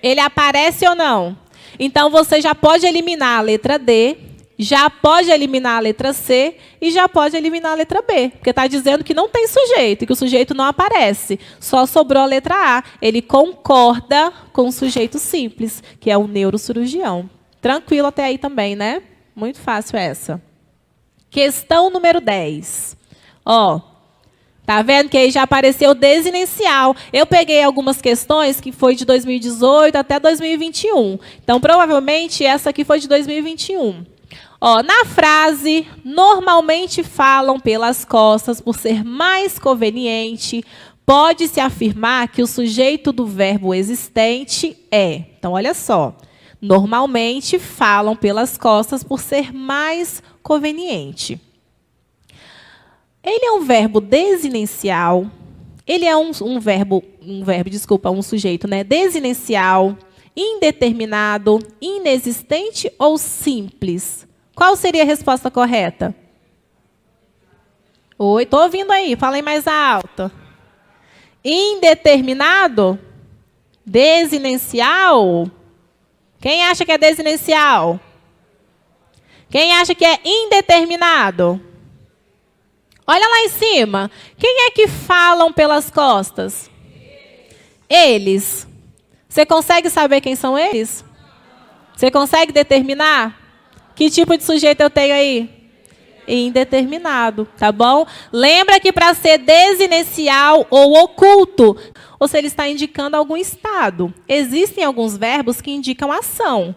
[SPEAKER 1] Ele aparece ou não? Então, você já pode eliminar a letra D, já pode eliminar a letra C e já pode eliminar a letra B, porque está dizendo que não tem sujeito, que o sujeito não aparece. Só sobrou a letra A. Ele concorda com o sujeito simples, que é o neurocirurgião. Tranquilo até aí também, né? Muito fácil essa. Questão número 10. Ó, tá vendo que aí já apareceu desinencial. Eu peguei algumas questões que foi de 2018 até 2021. Então, provavelmente, essa aqui foi de 2021. Ó, na frase, normalmente falam pelas costas por ser mais conveniente, pode-se afirmar que o sujeito do verbo existente é. Então, olha só. Normalmente falam pelas costas por ser mais conveniente. Ele é um verbo desinencial. Ele é um sujeito, né? Desinencial, indeterminado, inexistente ou simples? Qual seria a resposta correta? Oi, estou ouvindo aí, falem mais alto. Indeterminado? Desinencial? Quem acha que é desinencial? Quem acha que é indeterminado? Olha lá em cima. Quem é que falam pelas costas? Eles. Você consegue saber quem são eles? Você consegue determinar? Que tipo de sujeito eu tenho aí? Indeterminado, tá bom? Lembra que para ser desinencial ou oculto, ou se ele está indicando algum estado. Existem alguns verbos que indicam ação.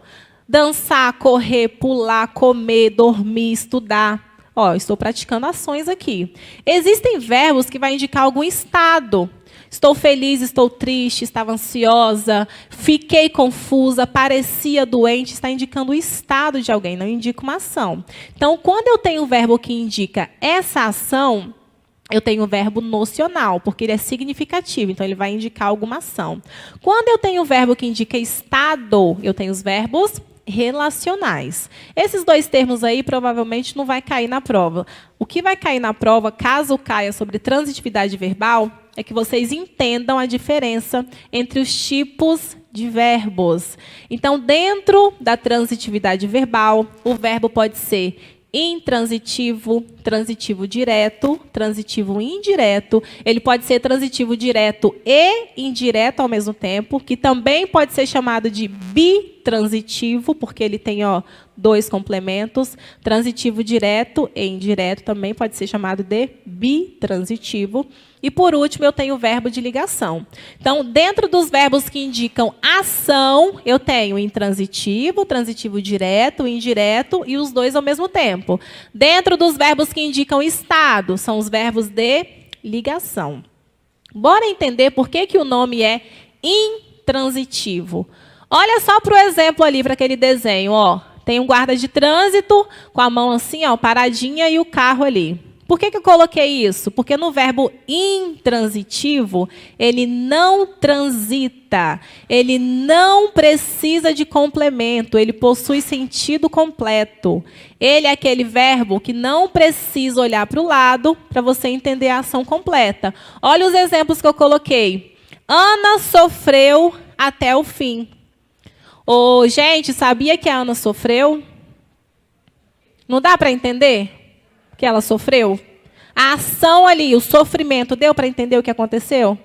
[SPEAKER 1] Dançar, correr, pular, comer, dormir, estudar. Ó, estou praticando ações aqui. Existem verbos que vão indicar algum estado. Estou feliz, estou triste, estava ansiosa, fiquei confusa, parecia doente, está indicando o estado de alguém, não indica uma ação. Então, quando eu tenho um verbo que indica essa ação, eu tenho o verbo nocional, porque ele é significativo, então ele vai indicar alguma ação. Quando eu tenho o verbo que indica estado, eu tenho os verbos relacionais. Esses dois termos aí provavelmente não vai cair na prova. O que vai cair na prova, caso caia sobre transitividade verbal, é que vocês entendam a diferença entre os tipos de verbos. Então, dentro da transitividade verbal, o verbo pode ser intransitivo, transitivo direto, transitivo indireto. Ele pode ser transitivo direto e indireto ao mesmo tempo, que também pode ser chamado de bitransitivo, porque ele tem, ó, dois complementos. Transitivo direto e indireto também pode ser chamado de bitransitivo. E, por último, eu tenho o verbo de ligação. Então, dentro dos verbos que indicam ação, eu tenho intransitivo, transitivo direto, indireto e os dois ao mesmo tempo. Dentro dos verbos que indicam estado, são os verbos de ligação. Bora entender por que o nome é intransitivo. Olha só para o exemplo ali, para aquele desenho. Ó. Tem um guarda de trânsito com a mão assim, ó, paradinha, e o carro ali. Por que eu coloquei isso? Porque no verbo intransitivo, ele não transita, ele não precisa de complemento, ele possui sentido completo. Ele é aquele verbo que não precisa olhar para o lado para você entender a ação completa. Olha os exemplos que eu coloquei. Ana sofreu até o fim. Ô, gente, sabia que a Ana sofreu? Não dá para entender que ela sofreu? A ação ali, o sofrimento, deu para entender o que aconteceu?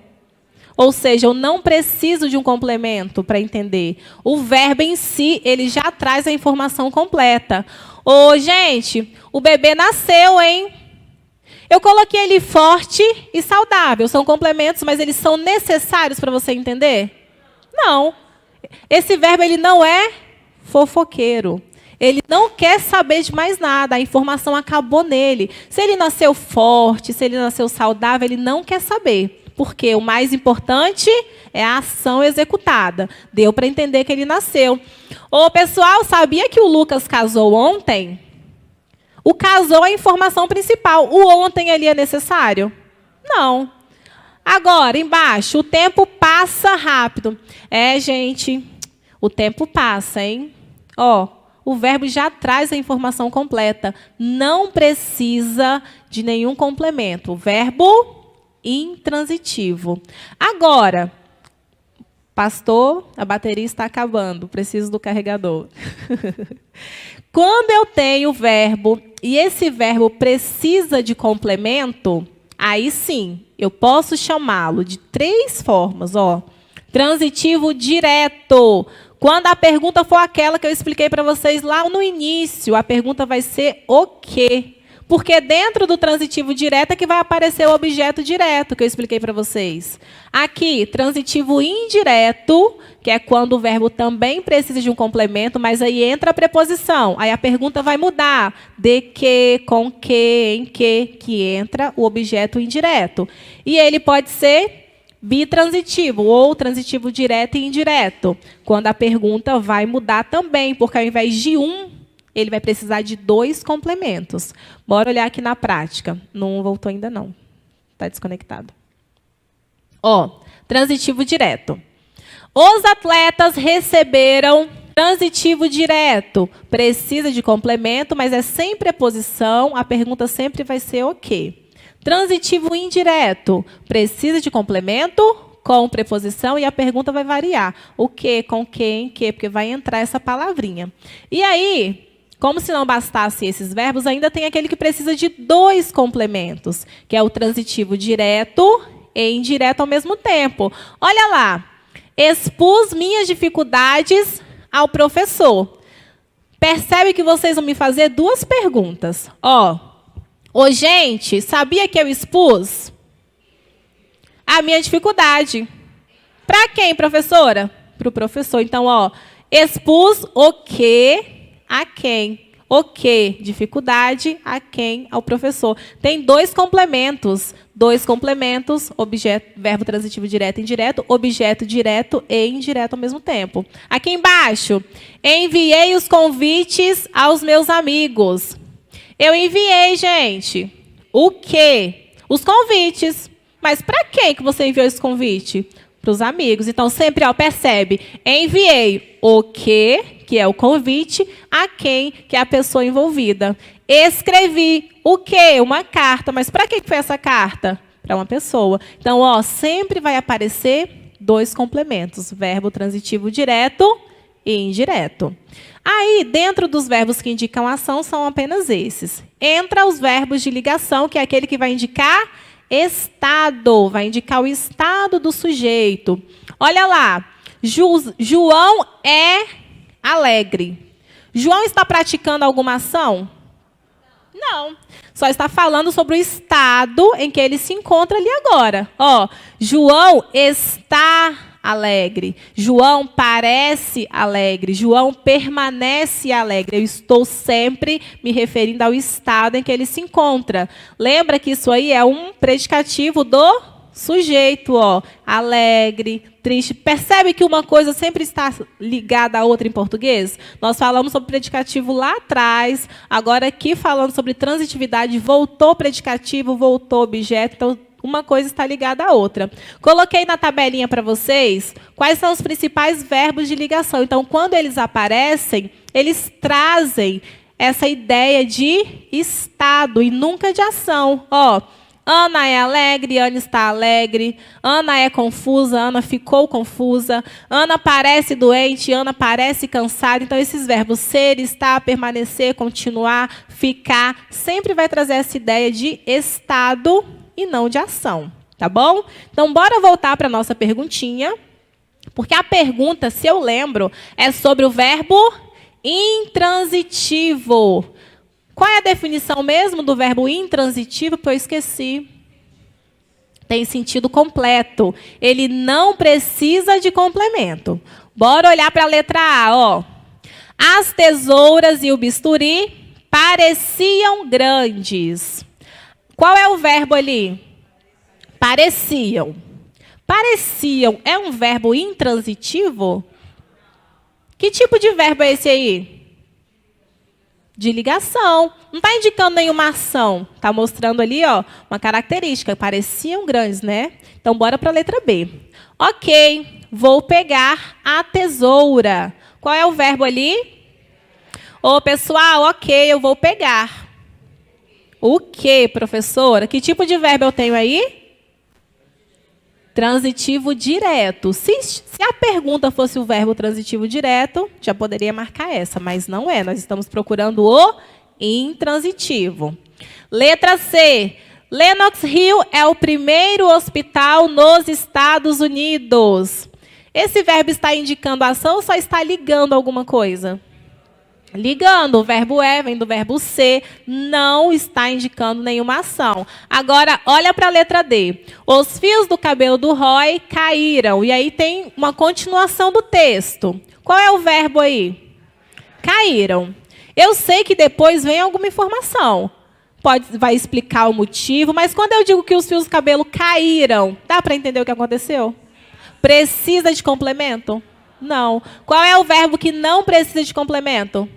[SPEAKER 1] Ou seja, eu não preciso de um complemento para entender. O verbo em si, ele já traz a informação completa. Ô, gente, o bebê nasceu, hein? Eu coloquei ele forte e saudável. São complementos, mas eles são necessários para você entender? Não. Esse verbo, ele não é fofoqueiro. Ele não quer saber de mais nada, a informação acabou nele. Se ele nasceu forte, se ele nasceu saudável, ele não quer saber. Porque o mais importante é a ação executada. Deu para entender que ele nasceu. Ô, pessoal, sabia que o Lucas casou ontem? O casou é a informação principal. O ontem ali é necessário? Não. Agora, embaixo, o tempo passa rápido. É, gente, o tempo passa, hein? Ó, o verbo já traz a informação completa. Não precisa de nenhum complemento. O verbo intransitivo. Agora, pastor, a bateria está acabando. Preciso do carregador. Quando eu tenho o verbo e esse verbo precisa de complemento, aí sim, eu posso chamá-lo de 3 formas. Ó. Transitivo direto. Quando a pergunta for aquela que eu expliquei para vocês lá no início, a pergunta vai ser o quê? Porque dentro do transitivo direto é que vai aparecer o objeto direto, que eu expliquei para vocês. Aqui, transitivo indireto, que é quando o verbo também precisa de um complemento, mas aí entra a preposição. Aí a pergunta vai mudar. De que, com que, em que entra o objeto indireto. E ele pode ser bitransitivo, ou transitivo direto e indireto, quando a pergunta vai mudar também, porque ao invés de um, ele vai precisar de 2 complementos. Bora olhar aqui na prática. Não voltou ainda não. Está desconectado. Ó, transitivo direto. Os atletas receberam transitivo direto. Precisa de complemento, mas é sem preposição. A pergunta sempre vai ser o quê? Transitivo indireto. Precisa de complemento com preposição e a pergunta vai variar. O que, com que, em que, porque vai entrar essa palavrinha. E aí, como se não bastasse esses verbos, ainda tem aquele que precisa de 2 complementos, que é o transitivo direto e indireto ao mesmo tempo. Olha lá. Expus minhas dificuldades ao professor. Percebe que vocês vão me fazer 2 perguntas. Ó, ô, gente, sabia que eu expus a minha dificuldade? Para quem, professora? Para o professor. Então, ó, expus o que a quem? O que? Dificuldade. A quem? Ao professor. Tem 2 complementos. 2 complementos, objeto, verbo transitivo direto e indireto, objeto direto e indireto ao mesmo tempo. Aqui embaixo, enviei os convites aos meus amigos. Eu enviei, gente, o quê? Os convites. Mas para quem que você enviou esse convite? Para os amigos. Então, sempre, ó, percebe, enviei o quê, que é o convite, a quem, que é a pessoa envolvida. Escrevi o quê? Uma carta. Mas para que foi essa carta? Para uma pessoa. Então, ó, sempre vai aparecer 2 complementos. Verbo transitivo direto e indireto. Aí, dentro dos verbos que indicam ação, são apenas esses. Entra os verbos de ligação, que é aquele que vai indicar estado, vai indicar o estado do sujeito. Olha lá, João é alegre. João está praticando alguma ação? Não. Só está falando sobre o estado em que ele se encontra ali agora. Ó, João está alegre. João parece alegre. João permanece alegre. Eu estou sempre me referindo ao estado em que ele se encontra. Lembra que isso aí é um predicativo do sujeito, ó. Alegre, triste. Percebe que uma coisa sempre está ligada à outra em português? Nós falamos sobre predicativo lá atrás. Agora aqui falando sobre transitividade, voltou predicativo, voltou objeto. Então, uma coisa está ligada à outra. Coloquei na tabelinha para vocês quais são os principais verbos de ligação. Então, quando eles aparecem, eles trazem essa ideia de estado e nunca de ação. Ó, Ana é alegre, Ana está alegre. Ana é confusa, Ana ficou confusa. Ana parece doente, Ana parece cansada. Então, esses verbos ser, estar, permanecer, continuar, ficar, sempre vai trazer essa ideia de estado e não de ação, tá bom? Então, bora voltar para a nossa perguntinha, porque a pergunta, se eu lembro, é sobre o verbo intransitivo. Qual é a definição mesmo do verbo intransitivo? Que eu esqueci. Tem sentido completo. Ele não precisa de complemento. Bora olhar para a letra A, ó. As tesouras e o bisturi pareciam grandes. Qual é o verbo ali? Pareciam. Pareciam é um verbo intransitivo? Que tipo de verbo é esse aí? De ligação. Não está indicando nenhuma ação. Está mostrando ali, ó, uma característica. Pareciam grandes, né? Então, bora para a letra B. Ok, vou pegar a tesoura. Qual é o verbo ali? Ô, pessoal, ok, eu vou pegar. O que, professora? Que tipo de verbo eu tenho aí? Transitivo direto. Se a pergunta fosse o verbo transitivo direto, já poderia marcar essa, mas não é. Nós estamos procurando o intransitivo. Letra C. Lenox Hill é o primeiro hospital nos Estados Unidos. Esse verbo está indicando ação ou só está ligando alguma coisa? Ligando, o verbo é vem do verbo ser, não está indicando nenhuma ação. Agora, olha para a letra D. Os fios do cabelo do Roy caíram. E aí tem uma continuação do texto. Qual é o verbo aí? Caíram. Eu sei que depois vem alguma informação. Vai explicar o motivo, mas quando eu digo que os fios do cabelo caíram, dá para entender o que aconteceu? Precisa de complemento? Não. Qual é o verbo que não precisa de complemento?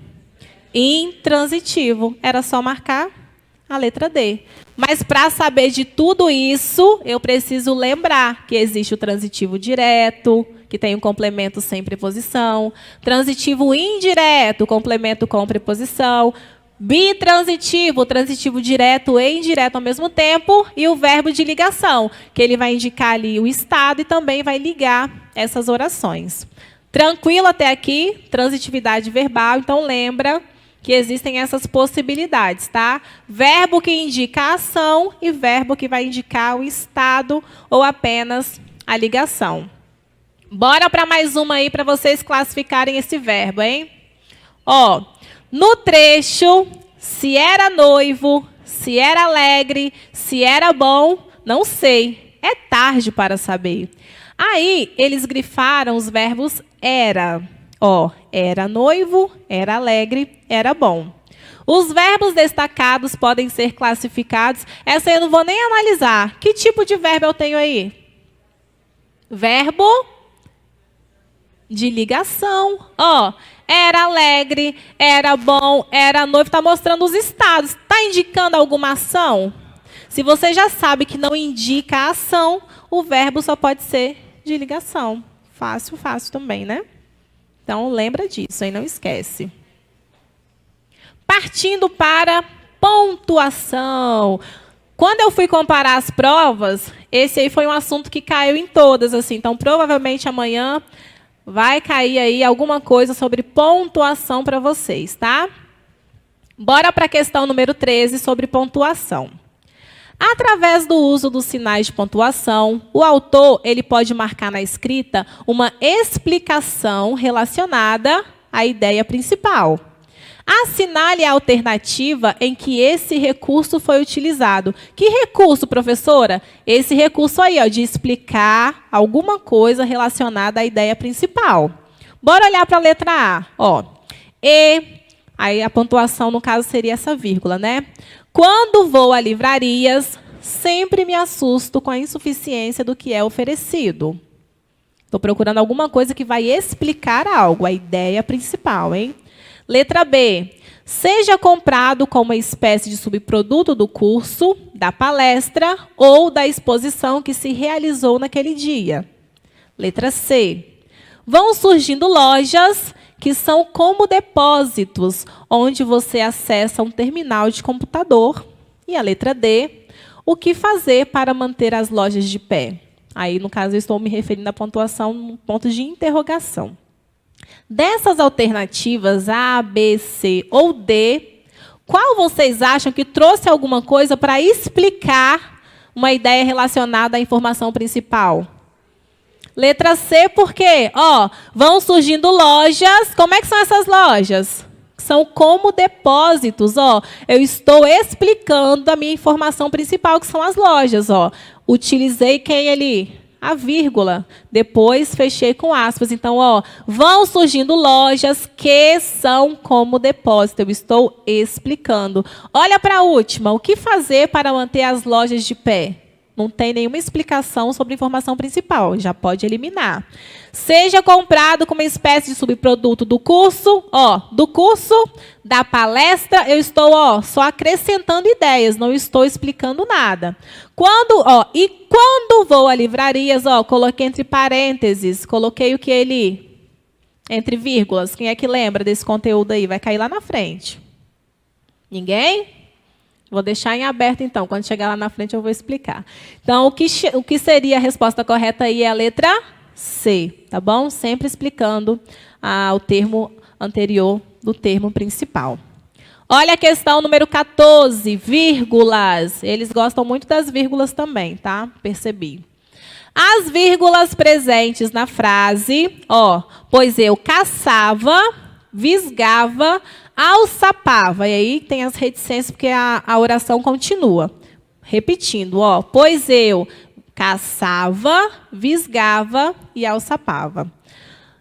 [SPEAKER 1] Intransitivo. Era só marcar a letra D. Mas para saber de tudo isso, eu preciso lembrar que existe o transitivo direto, que tem um complemento sem preposição, transitivo indireto, complemento com preposição, bitransitivo, transitivo direto e indireto ao mesmo tempo, e o verbo de ligação, que ele vai indicar ali o estado e também vai ligar essas orações. Tranquilo até aqui? Transitividade verbal, então lembra que existem essas possibilidades, tá? Verbo que indica a ação e verbo que vai indicar o estado ou apenas a ligação. Bora para mais uma aí para vocês classificarem esse verbo, hein? Ó, no trecho, se era noivo, se era alegre, se era bom, não sei. É tarde para saber. Aí, eles grifaram os verbos era. Ó, era noivo, era alegre, era bom. Os verbos destacados podem ser classificados. Essa eu não vou nem analisar. Que tipo de verbo eu tenho aí? Verbo de ligação. Ó, era alegre, era bom, era noivo. Está mostrando os estados. Está indicando alguma ação? Se você já sabe que não indica a ação, o verbo só pode ser de ligação. Fácil, fácil também, né? Então, lembra disso, aí não esquece. Partindo para pontuação. Quando eu fui comparar as provas, esse aí foi um assunto que caiu em todas, assim. Então, provavelmente amanhã vai cair aí alguma coisa sobre pontuação para vocês, tá? Bora para a questão número 13 sobre pontuação. Através do uso dos sinais de pontuação, o autor ele pode marcar na escrita uma explicação relacionada à ideia principal. Assinale a alternativa em que esse recurso foi utilizado. Que recurso, professora? Esse recurso aí, ó, de explicar alguma coisa relacionada à ideia principal. Bora olhar para a letra A. Ó, aí a pontuação, no caso, seria essa vírgula, né? Quando vou a livrarias, sempre me assusto com a insuficiência do que é oferecido. Estou procurando alguma coisa que vai explicar algo, a ideia principal, hein? Letra B. Seja comprado como uma espécie de subproduto do curso, da palestra ou da exposição que se realizou naquele dia. Letra C. Vão surgindo lojas que são como depósitos, onde você acessa um terminal de computador. E a letra D, o que fazer para manter as lojas de pé? Aí, no caso, eu estou me referindo à pontuação no ponto de interrogação. Dessas alternativas A, B, C ou D, qual vocês acham que trouxe alguma coisa para explicar uma ideia relacionada à informação principal? Letra C, por quê? Ó, vão surgindo lojas. Como é que são essas lojas? São como depósitos. Ó, eu estou explicando a minha informação principal, que são as lojas. Ó, utilizei quem ali? A vírgula. Depois fechei com aspas. Então, ó, vão surgindo lojas que são como depósito. Eu estou explicando. Olha para a última. O que fazer para manter as lojas de pé? não tem nenhuma explicação sobre a informação principal, já pode eliminar. Seja comprado como uma espécie de subproduto do curso, da palestra, eu estou, só acrescentando ideias, não estou explicando nada. Quando vou a livrarias, coloquei entre parênteses, coloquei o que ele... Entre vírgulas, quem é que lembra desse conteúdo aí? Vai cair lá na frente. Ninguém? Vou deixar em aberto, então. Quando chegar lá na frente, eu vou explicar. Então, o que seria a resposta correta aí é a letra C, tá bom? Sempre explicando o termo anterior do termo principal. Olha a questão número 14, vírgulas. Eles gostam muito das vírgulas também, tá? Percebi. As vírgulas presentes na frase, pois eu caçava, visgava, alçapava. E aí tem as reticências, porque a oração continua. Repetindo, pois eu caçava, visgava e alçapava.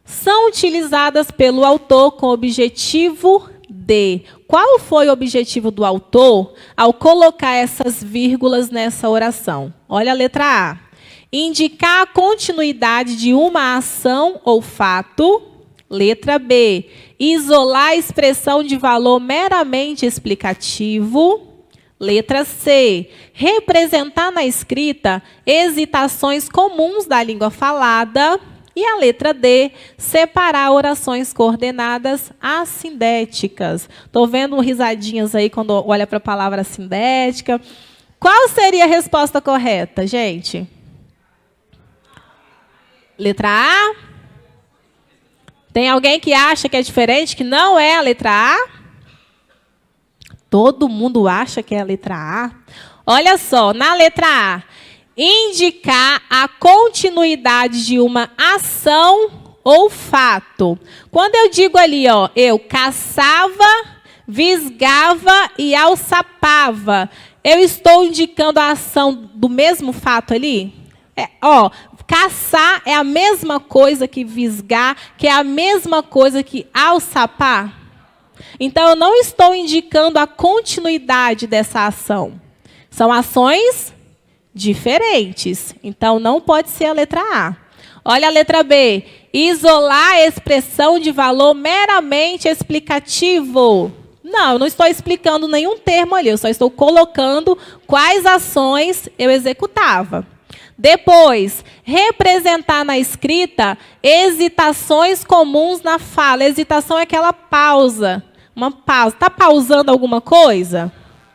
[SPEAKER 1] São utilizadas pelo autor com o objetivo de... Qual foi o objetivo do autor ao colocar essas vírgulas nessa oração? Olha a letra A. Indicar a continuidade de uma ação ou fato. Letra B. Isolar a expressão de valor meramente explicativo. Letra C. Representar na escrita hesitações comuns da língua falada. E a letra D. Separar orações coordenadas assindéticas. Estou vendo risadinhas aí quando olha para a palavra assindética. Qual seria a resposta correta, gente? Letra A? Tem alguém que acha que é diferente, que não é a letra A? Todo mundo acha que é a letra A? Olha só, na letra A, indicar a continuidade de uma ação ou fato. Quando eu digo ali, eu caçava, visgava e alçapava, eu estou indicando a ação do mesmo fato ali? Caçar é a mesma coisa que visgar, que é a mesma coisa que alçapar. Então, eu não estou indicando a continuidade dessa ação. São ações diferentes. Então, não pode ser a letra A. Olha a letra B. Isolar a expressão de valor meramente explicativo. Não, eu não estou explicando nenhum termo ali. Eu só estou colocando quais ações eu executava. Depois, representar na escrita hesitações comuns na fala. Hesitação é aquela pausa. Uma pausa. Está pausando alguma coisa?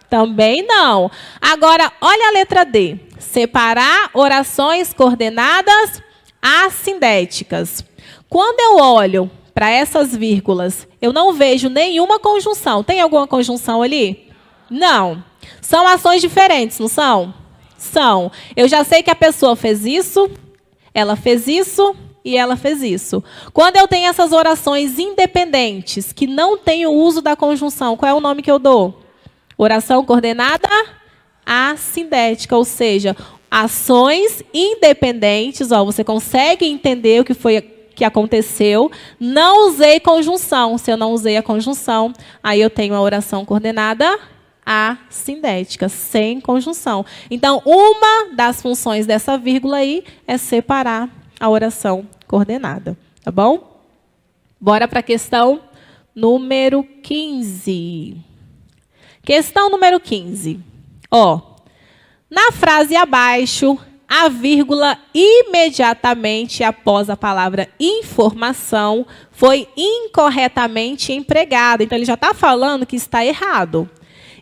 [SPEAKER 1] Também não. Agora, olha a letra D. Separar orações coordenadas assindéticas. Quando eu olho para essas vírgulas, eu não vejo nenhuma conjunção. Tem alguma conjunção ali? Não. São ações diferentes, não são? São. Eu já sei que a pessoa fez isso, ela fez isso e ela fez isso. Quando eu tenho essas orações independentes, que não têm o uso da conjunção, qual é o nome que eu dou? Oração coordenada assindética, ou seja, ações independentes. Você consegue entender o que foi que aconteceu. Não usei conjunção. Se eu não usei a conjunção, aí eu tenho a oração coordenada assindética, sem conjunção. Então, uma das funções dessa vírgula aí é separar a oração coordenada. Tá bom? Bora para a questão número 15. Questão número 15. Na frase abaixo, a vírgula imediatamente após a palavra informação foi incorretamente empregada. Então, ele já está falando que está errado.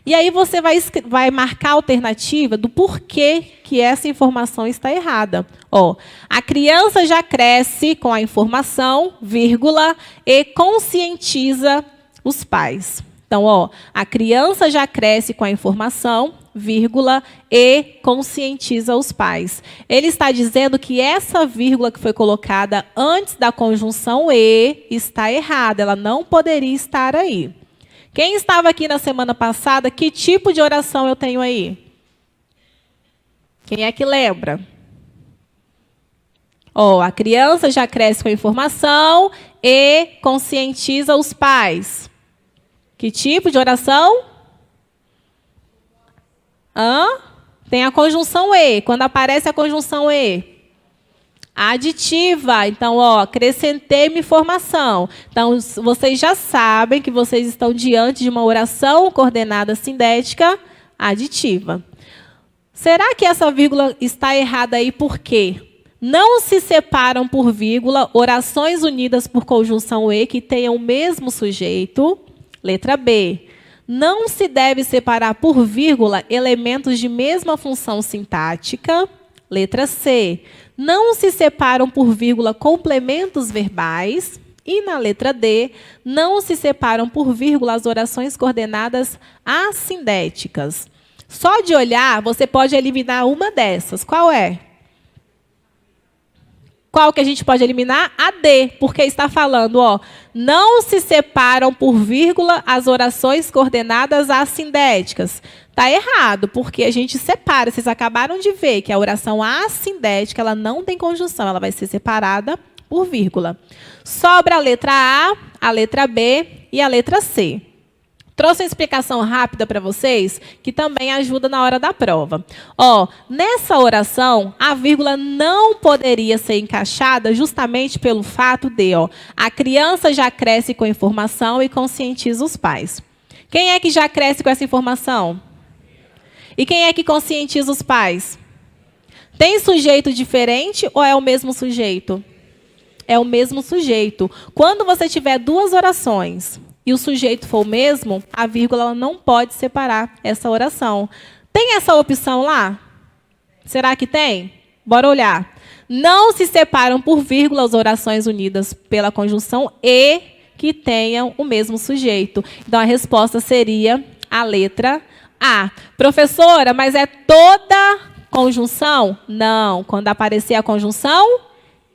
[SPEAKER 1] E aí você vai marcar a alternativa do porquê que essa informação está errada. A criança já cresce com a informação, vírgula, e conscientiza os pais. Então, a criança já cresce com a informação, vírgula, e conscientiza os pais. Ele está dizendo que essa vírgula que foi colocada antes da conjunção e está errada. Ela não poderia estar aí. Quem estava aqui na semana passada, que tipo de oração eu tenho aí? Quem é que lembra? A criança já cresce com a informação e conscientiza os pais. Que tipo de oração? Tem a conjunção E. Quando aparece a conjunção E, aditiva. Então, ó, acrescentei uma informação. Então, vocês já sabem que vocês estão diante de uma oração coordenada sindética aditiva. Será que essa vírgula está errada aí por quê? Não se separam por vírgula orações unidas por conjunção E que tenham o mesmo sujeito. Letra B. Não se deve separar por vírgula elementos de mesma função sintática. Letra C. Não se separam por vírgula complementos verbais. E na letra D, não se separam por vírgula as orações coordenadas assindéticas. Só de olhar, você pode eliminar uma dessas. Qual é? Qual que a gente pode eliminar? A D, porque está falando, ó, não se separam por vírgula as orações coordenadas assindéticas. Está errado, porque a gente separa. Vocês acabaram de ver que a oração assindética ela não tem conjunção, ela vai ser separada por vírgula. Sobra a letra A, a letra B e a letra C. Trouxe uma explicação rápida para vocês, que também ajuda na hora da prova. Ó, nessa oração, a vírgula não poderia ser encaixada justamente pelo fato de, ó, a criança já cresce com a informação e conscientiza os pais. Quem é que já cresce com essa informação? E quem é que conscientiza os pais? Tem sujeito diferente ou é o mesmo sujeito? É o mesmo sujeito. Quando você tiver duas orações e o sujeito for o mesmo, a vírgula ela não pode separar essa oração. Tem essa opção lá? Será que tem? Bora olhar. Não se separam por vírgula as orações unidas pela conjunção E que tenham o mesmo sujeito. Então, a resposta seria a letra A. Professora, mas é toda conjunção? Não. Quando aparecer a conjunção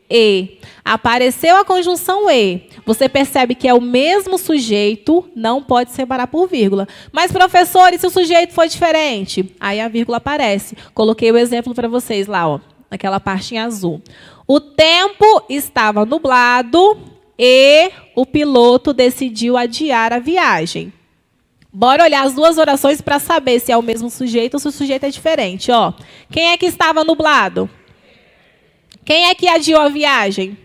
[SPEAKER 1] E. Apareceu a conjunção E. Você percebe que é o mesmo sujeito, não pode separar por vírgula. Mas, professor, e se o sujeito for diferente? Aí a vírgula aparece. Coloquei o exemplo para vocês lá, ó, naquela parte em azul. O tempo estava nublado e o piloto decidiu adiar a viagem. Bora olhar as duas orações para saber se é o mesmo sujeito ou se o sujeito é diferente. Ó, quem é que estava nublado? Quem é que adiou a viagem?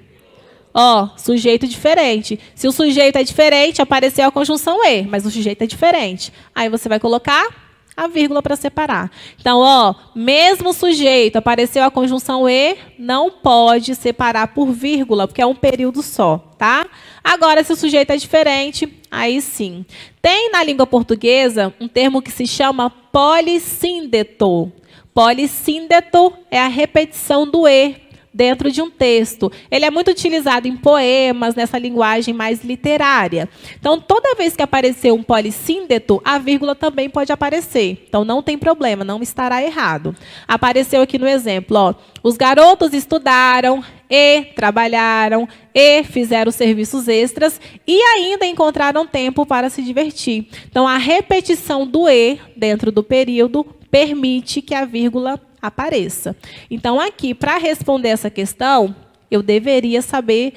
[SPEAKER 1] Ó, sujeito diferente. Se o sujeito é diferente, apareceu a conjunção E, mas o sujeito é diferente. Aí você vai colocar a vírgula para separar. Então, ó, mesmo sujeito, apareceu a conjunção E, não pode separar por vírgula, porque é um período só, tá? Agora, se o sujeito é diferente, aí sim. Tem na língua portuguesa um termo que se chama polissíndeto. Polissíndeto é a repetição do E dentro de um texto. Ele é muito utilizado em poemas, nessa linguagem mais literária. Então, toda vez que aparecer um polissíndeto, a vírgula também pode aparecer. Então, não tem problema, não estará errado. Apareceu aqui no exemplo, ó, os garotos estudaram e trabalharam e fizeram serviços extras e ainda encontraram tempo para se divertir. Então, a repetição do E dentro do período permite que a vírgula apareça. Então, aqui, para responder essa questão, eu deveria saber,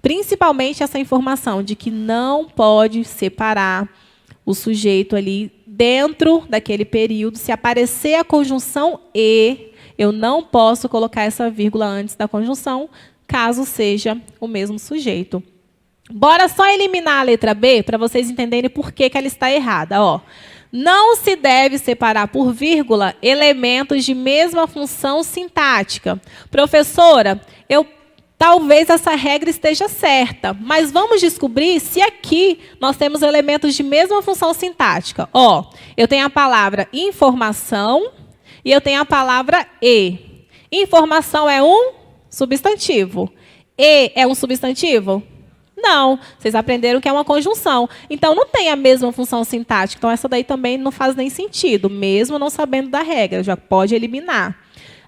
[SPEAKER 1] principalmente, essa informação de que não pode separar o sujeito ali dentro daquele período. Se aparecer a conjunção E, eu não posso colocar essa vírgula antes da conjunção, caso seja o mesmo sujeito. Bora só eliminar a letra B, para vocês entenderem por que ela está errada. Ó, não se deve separar por vírgula elementos de mesma função sintática. Professora, talvez essa regra esteja certa, mas vamos descobrir se aqui nós temos elementos de mesma função sintática. Ó, eu tenho a palavra informação e eu tenho a palavra e. Informação é um substantivo. E é um substantivo? Não, vocês aprenderam que é uma conjunção. Então, não tem a mesma função sintática. Então, essa daí também não faz nem sentido, mesmo não sabendo da regra, já pode eliminar.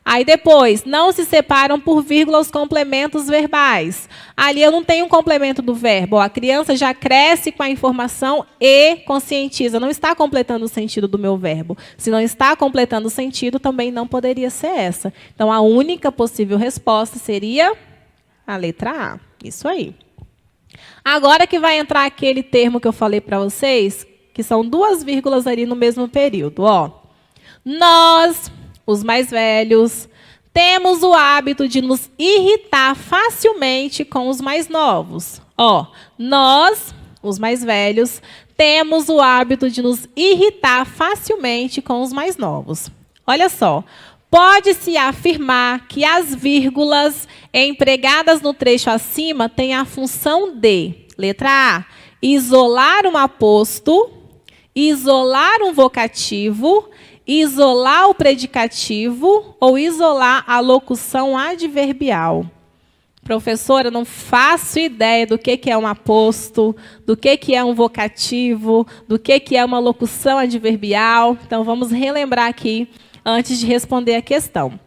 [SPEAKER 1] Aí, depois, não se separam por vírgula os complementos verbais. Ali eu não tenho um complemento do verbo. A criança já cresce com a informação e conscientiza. Não está completando o sentido do meu verbo. Se não está completando o sentido, também não poderia ser essa. Então, a única possível resposta seria a letra A. Isso aí. Agora que vai entrar aquele termo que eu falei para vocês, que são duas vírgulas ali no mesmo período. Ó, nós os mais velhos, temos o hábito de nos irritar facilmente com os mais novos. Ó, nós, os mais velhos, temos o hábito de nos irritar facilmente com os mais novos. Olha só, pode-se afirmar que as vírgulas empregadas no trecho acima têm a função de, letra A, isolar um aposto, isolar um vocativo, isolar o predicativo ou isolar a locução adverbial. Professora, não faço ideia do que é um aposto, do que é um vocativo, do que é uma locução adverbial. Então, vamos relembrar aqui antes de responder a questão.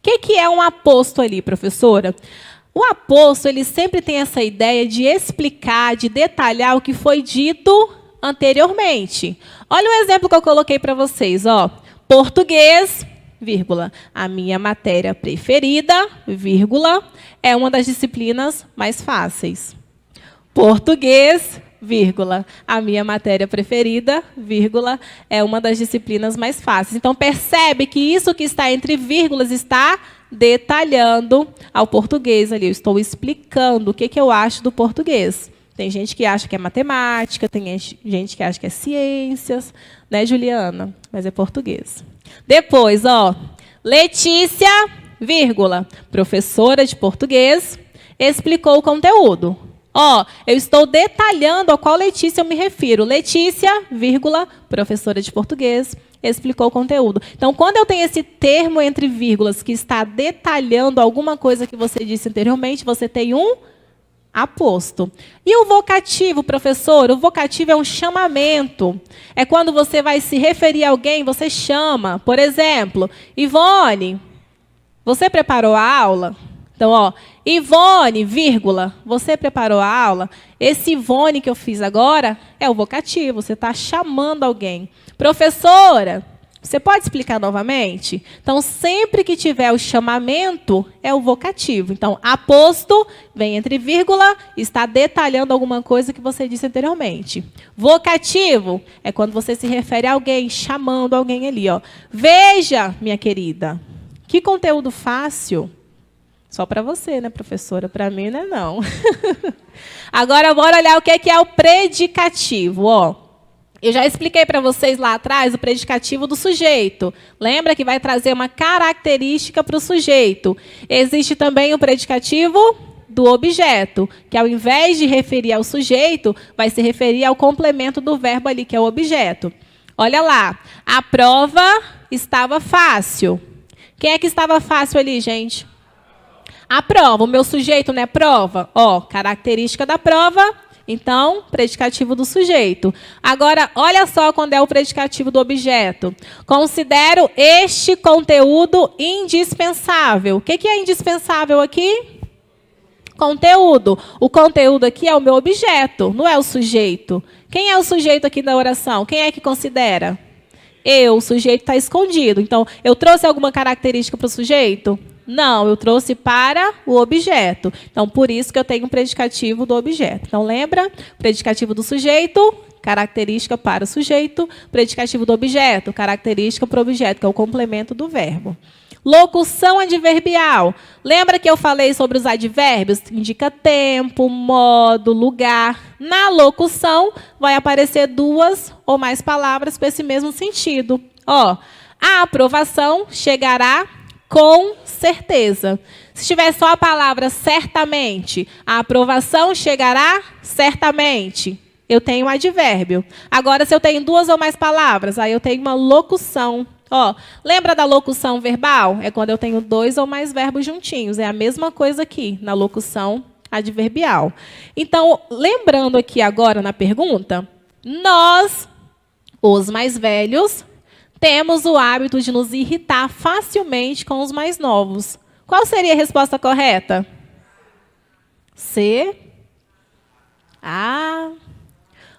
[SPEAKER 1] O que é um aposto ali, professora? O aposto, ele sempre tem essa ideia de explicar, de detalhar o que foi dito anteriormente. Olha o exemplo que eu coloquei para vocês. Ó. Português, vírgula, a minha matéria preferida, vírgula, é uma das disciplinas mais fáceis. Português, vírgula, a minha matéria preferida, vírgula, é uma das disciplinas mais fáceis. Então, percebe que isso que está entre vírgulas está detalhando ao português ali. Eu estou explicando o que eu acho do português. Tem gente que acha que é matemática, tem gente que acha que é ciências, né, Juliana? Mas é português. Depois, ó, Letícia, vírgula, professora de português, explicou o conteúdo. Ó, eu estou detalhando a qual Letícia eu me refiro. Letícia, vírgula, professora de português, explicou o conteúdo. Então, quando eu tenho esse termo entre vírgulas que está detalhando alguma coisa que você disse anteriormente, você tem um aposto. E o vocativo, professor? O vocativo é um chamamento. É quando você vai se referir a alguém, você chama. Por exemplo, Ivone, você preparou a aula? Então, ó, Ivone, vírgula, você preparou a aula? Esse Ivone que eu fiz agora é o vocativo, você está chamando alguém. Professora, você pode explicar novamente? Então, sempre que tiver o chamamento, é o vocativo. Então, aposto, vem entre vírgula, está detalhando alguma coisa que você disse anteriormente. Vocativo é quando você se refere a alguém, chamando alguém ali. Ó. Veja, minha querida, que conteúdo fácil. Só para você, né, professora? Para mim, não é não. Agora, bora olhar o que é o predicativo. Ó. Eu já expliquei para vocês lá atrás o predicativo do sujeito. Lembra que vai trazer uma característica para o sujeito. Existe também o predicativo do objeto, que ao invés de referir ao sujeito, vai se referir ao complemento do verbo ali, que é o objeto. Olha lá, a prova estava fácil. Quem é que estava fácil ali, gente? A prova, o meu sujeito não é prova? Ó, característica da prova, então, predicativo do sujeito. Agora, olha só quando é o predicativo do objeto. Considero este conteúdo indispensável. O que é indispensável aqui? Conteúdo. O conteúdo aqui é o meu objeto, não é o sujeito. Quem é o sujeito aqui da oração? Quem é que considera? Eu, o sujeito está escondido. Então, eu trouxe alguma característica para o sujeito? Não, eu trouxe para o objeto. Então, por isso que eu tenho um predicativo do objeto. Então, lembra? Predicativo do sujeito, característica para o sujeito. Predicativo do objeto, característica para o objeto, que é o complemento do verbo. Locução adverbial. Lembra que eu falei sobre os advérbios? Indica tempo, modo, lugar. Na locução, vai aparecer duas ou mais palavras com esse mesmo sentido. Ó, a aprovação chegará com certeza. Se tiver só a palavra certamente, a aprovação chegará certamente. Eu tenho um advérbio. Agora, se eu tenho duas ou mais palavras, aí eu tenho uma locução. Ó, lembra da locução verbal? É quando eu tenho dois ou mais verbos juntinhos. É a mesma coisa aqui, na locução adverbial. Então, lembrando aqui agora na pergunta, nós, os mais velhos, temos o hábito de nos irritar facilmente com os mais novos. Qual seria a resposta correta? C. A.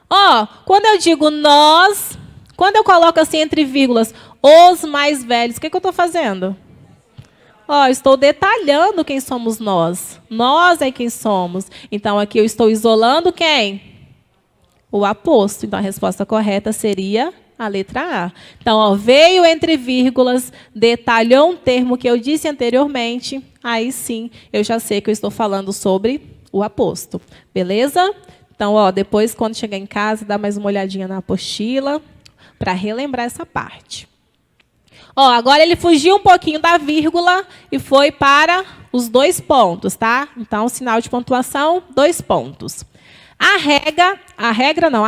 [SPEAKER 1] Ó, quando eu digo nós, quando eu coloco assim entre vírgulas, os mais velhos, o que eu estou fazendo? Ó, estou detalhando quem somos nós. Nós é quem somos. Então, aqui eu estou isolando quem? O aposto. Então, a resposta correta seria A letra A. Então, ó, veio entre vírgulas, detalhou um termo que eu disse anteriormente, aí sim eu já sei que eu estou falando sobre o aposto. Beleza? Então, ó, depois, quando chegar em casa, dá mais uma olhadinha na apostila para relembrar essa parte. Ó, agora ele fugiu um pouquinho da vírgula e foi para os 2 pontos, tá? Então, sinal de pontuação, 2 pontos. A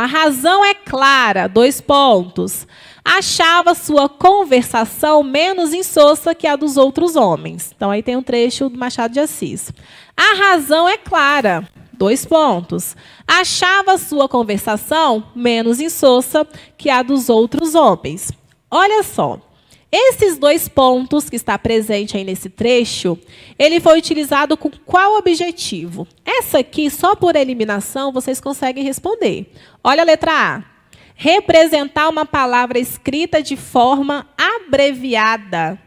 [SPEAKER 1] razão é clara, 2 pontos. Achava sua conversação menos insossa que a dos outros homens. Então, aí tem um trecho do Machado de Assis. A razão é clara, 2 pontos. Achava sua conversação menos insossa que a dos outros homens. Olha só. Esses 2 pontos que está presente aí nesse trecho, ele foi utilizado com qual objetivo? Essa aqui, só por eliminação, vocês conseguem responder. Olha a letra A. Representar uma palavra escrita de forma abreviada.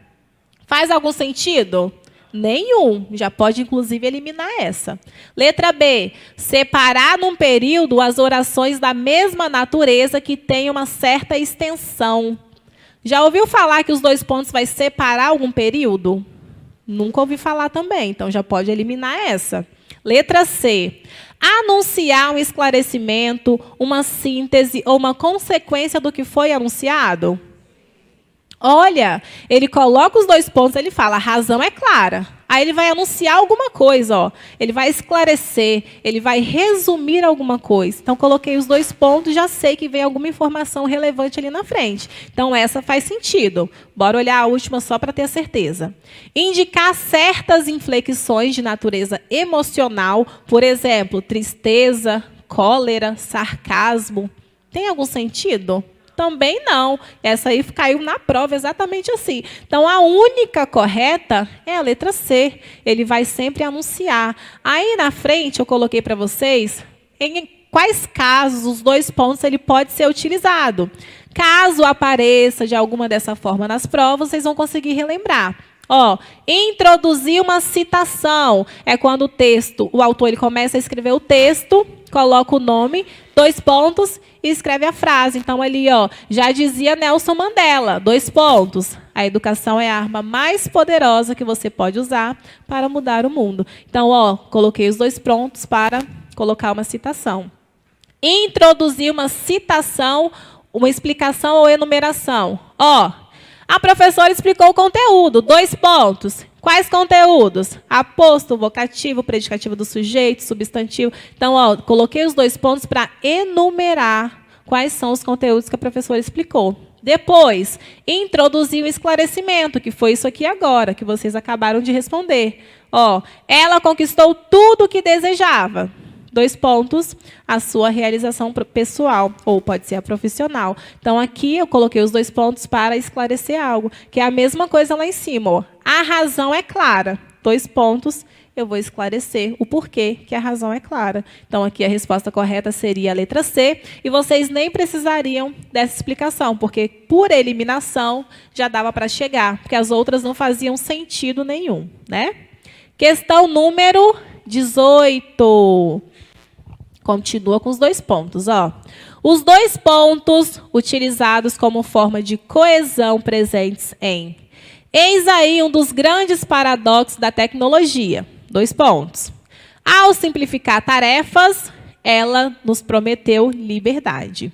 [SPEAKER 1] Faz algum sentido? Nenhum. Já pode, inclusive, eliminar essa. Letra B. Separar num período as orações da mesma natureza que têm uma certa extensão. Já ouviu falar que os 2 pontos vai separar algum período? Nunca ouvi falar também, então já pode eliminar essa. Letra C. Anunciar um esclarecimento, uma síntese ou uma consequência do que foi anunciado? Olha, ele coloca os 2 pontos, ele fala, a razão é clara. Aí ele vai anunciar alguma coisa, ó. Ele vai esclarecer, ele vai resumir alguma coisa. Então, coloquei os 2 pontos, já sei que vem alguma informação relevante ali na frente. Então, essa faz sentido. Bora olhar a última só para ter a certeza. Indicar certas inflexões de natureza emocional, por exemplo, tristeza, cólera, sarcasmo. Tem algum sentido? Também não. Essa aí caiu na prova exatamente assim. Então, a única correta é a letra C. Ele vai sempre anunciar. Aí, na frente, eu coloquei para vocês em quais casos os 2 pontos ele pode ser utilizado. Caso apareça de alguma dessa forma nas provas, vocês vão conseguir relembrar. Ó, introduzir uma citação. É quando o autor ele começa a escrever o texto, coloca o nome, 2 pontos e escreve a frase. Então, ali, ó, já dizia Nelson Mandela, 2 pontos. A educação é a arma mais poderosa que você pode usar para mudar o mundo. Então, ó, coloquei os 2 pontos para colocar uma citação. Introduzir uma citação, uma explicação ou enumeração. Ó, a professora explicou o conteúdo, 2 pontos. Quais conteúdos? Aposto, vocativo, predicativo do sujeito, substantivo. Então, ó, coloquei os 2 pontos para enumerar quais são os conteúdos que a professora explicou. Depois, introduzir o esclarecimento, que foi isso aqui agora, que vocês acabaram de responder. Ó, ela conquistou tudo o que desejava. 2 pontos, a sua realização pessoal, ou pode ser a profissional. Então, aqui eu coloquei os 2 pontos para esclarecer algo, que é a mesma coisa lá em cima. Ó. A razão é clara. 2 pontos, eu vou esclarecer o porquê que a razão é clara. Então, aqui a resposta correta seria a letra C, e vocês nem precisariam dessa explicação, porque, por eliminação, já dava para chegar, porque as outras não faziam sentido nenhum, né? Questão número 18. Continua com os 2 pontos. Ó. Os 2 pontos utilizados como forma de coesão presentes em. Eis aí um dos grandes paradoxos da tecnologia. 2 pontos. Ao simplificar tarefas, ela nos prometeu liberdade.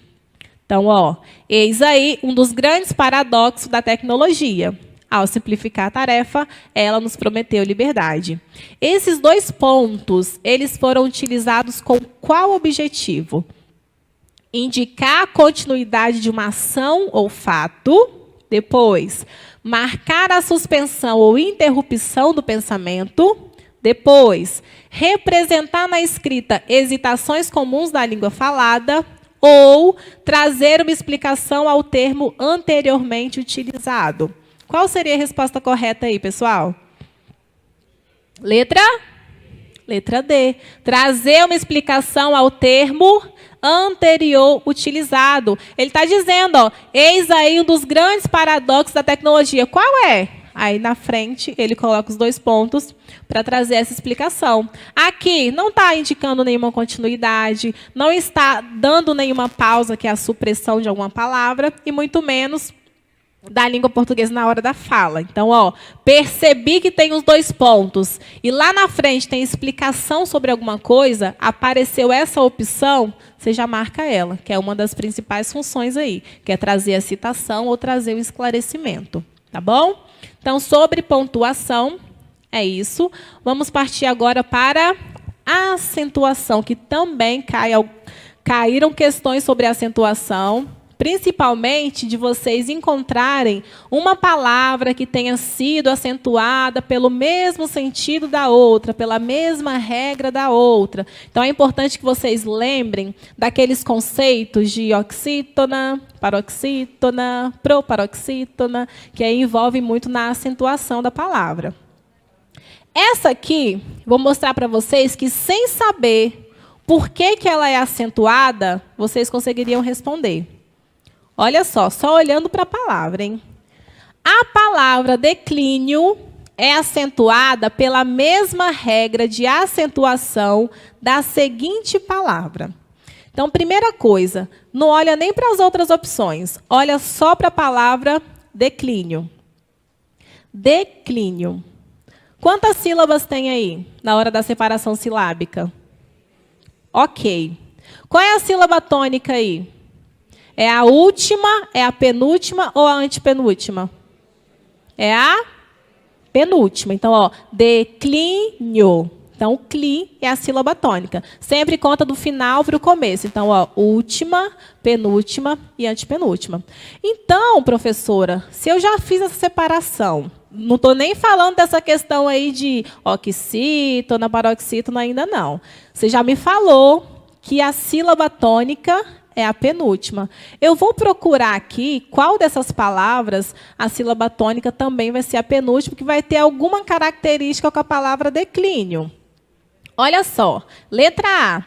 [SPEAKER 1] Então, ó, eis aí um dos grandes paradoxos da tecnologia. Ao simplificar a tarefa, ela nos prometeu liberdade. Esses 2 pontos, eles foram utilizados com qual objetivo? Indicar a continuidade de uma ação ou fato. Depois, marcar a suspensão ou interrupção do pensamento. Depois, representar na escrita hesitações comuns da língua falada. Ou trazer uma explicação ao termo anteriormente utilizado. Qual seria a resposta correta aí, pessoal? Letra D. Trazer uma explicação ao termo anterior utilizado. Ele está dizendo, ó, eis aí um dos grandes paradoxos da tecnologia. Qual é? Aí, na frente, ele coloca os 2 pontos para trazer essa explicação. Aqui, não está indicando nenhuma continuidade, não está dando nenhuma pausa, que é a supressão de alguma palavra, e muito menos da língua portuguesa na hora da fala. Então, ó, percebi que tem os 2 pontos, e lá na frente tem explicação sobre alguma coisa, apareceu essa opção, você já marca ela, que é uma das principais funções aí, que é trazer a citação ou trazer o esclarecimento. Tá bom? Então, sobre pontuação, é isso. Vamos partir agora para a acentuação, que também caíram questões sobre acentuação, principalmente de vocês encontrarem uma palavra que tenha sido acentuada pelo mesmo sentido da outra, pela mesma regra da outra. Então, é importante que vocês lembrem daqueles conceitos de oxítona, paroxítona, proparoxítona, que aí envolve muito na acentuação da palavra. Essa aqui, vou mostrar para vocês que, sem saber por que ela é acentuada, vocês conseguiriam responder. Olha só olhando para a palavra, hein? A palavra declínio é acentuada pela mesma regra de acentuação da seguinte palavra. Então, primeira coisa, não olha nem para as outras opções, olha só para a palavra declínio. Declínio. Quantas sílabas tem aí na hora da separação silábica? Ok. Qual é a sílaba tônica aí? É a última, é a penúltima ou a antepenúltima? É a penúltima. Então, ó, declínio. Então, cli é a sílaba tônica. Sempre conta do final para o começo. Então, ó, última, penúltima e antepenúltima. Então, professora, se eu já fiz essa separação, não estou nem falando dessa questão aí de oxítona, paroxítona ainda não. Você já me falou que a sílaba tônica é a penúltima. Eu vou procurar aqui qual dessas palavras a sílaba tônica também vai ser a penúltima, que vai ter alguma característica com a palavra declínio. Olha só, letra A,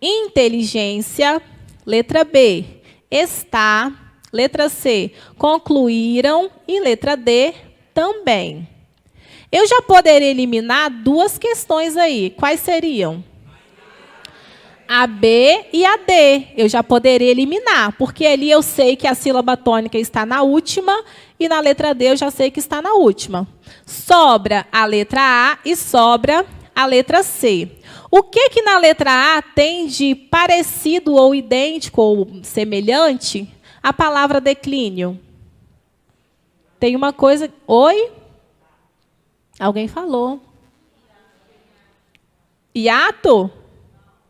[SPEAKER 1] inteligência, letra B, está, letra C, concluíram e letra D, também. Eu já poderia eliminar 2 questões aí. Quais seriam? A B e a D. Eu já poderia eliminar, porque ali eu sei que a sílaba tônica está na última e na letra D eu já sei que está na última. Sobra a letra A e sobra a letra C. O que na letra A tem de parecido ou idêntico ou semelhante à palavra declínio? Tem uma coisa... Oi? Alguém falou. Hiato?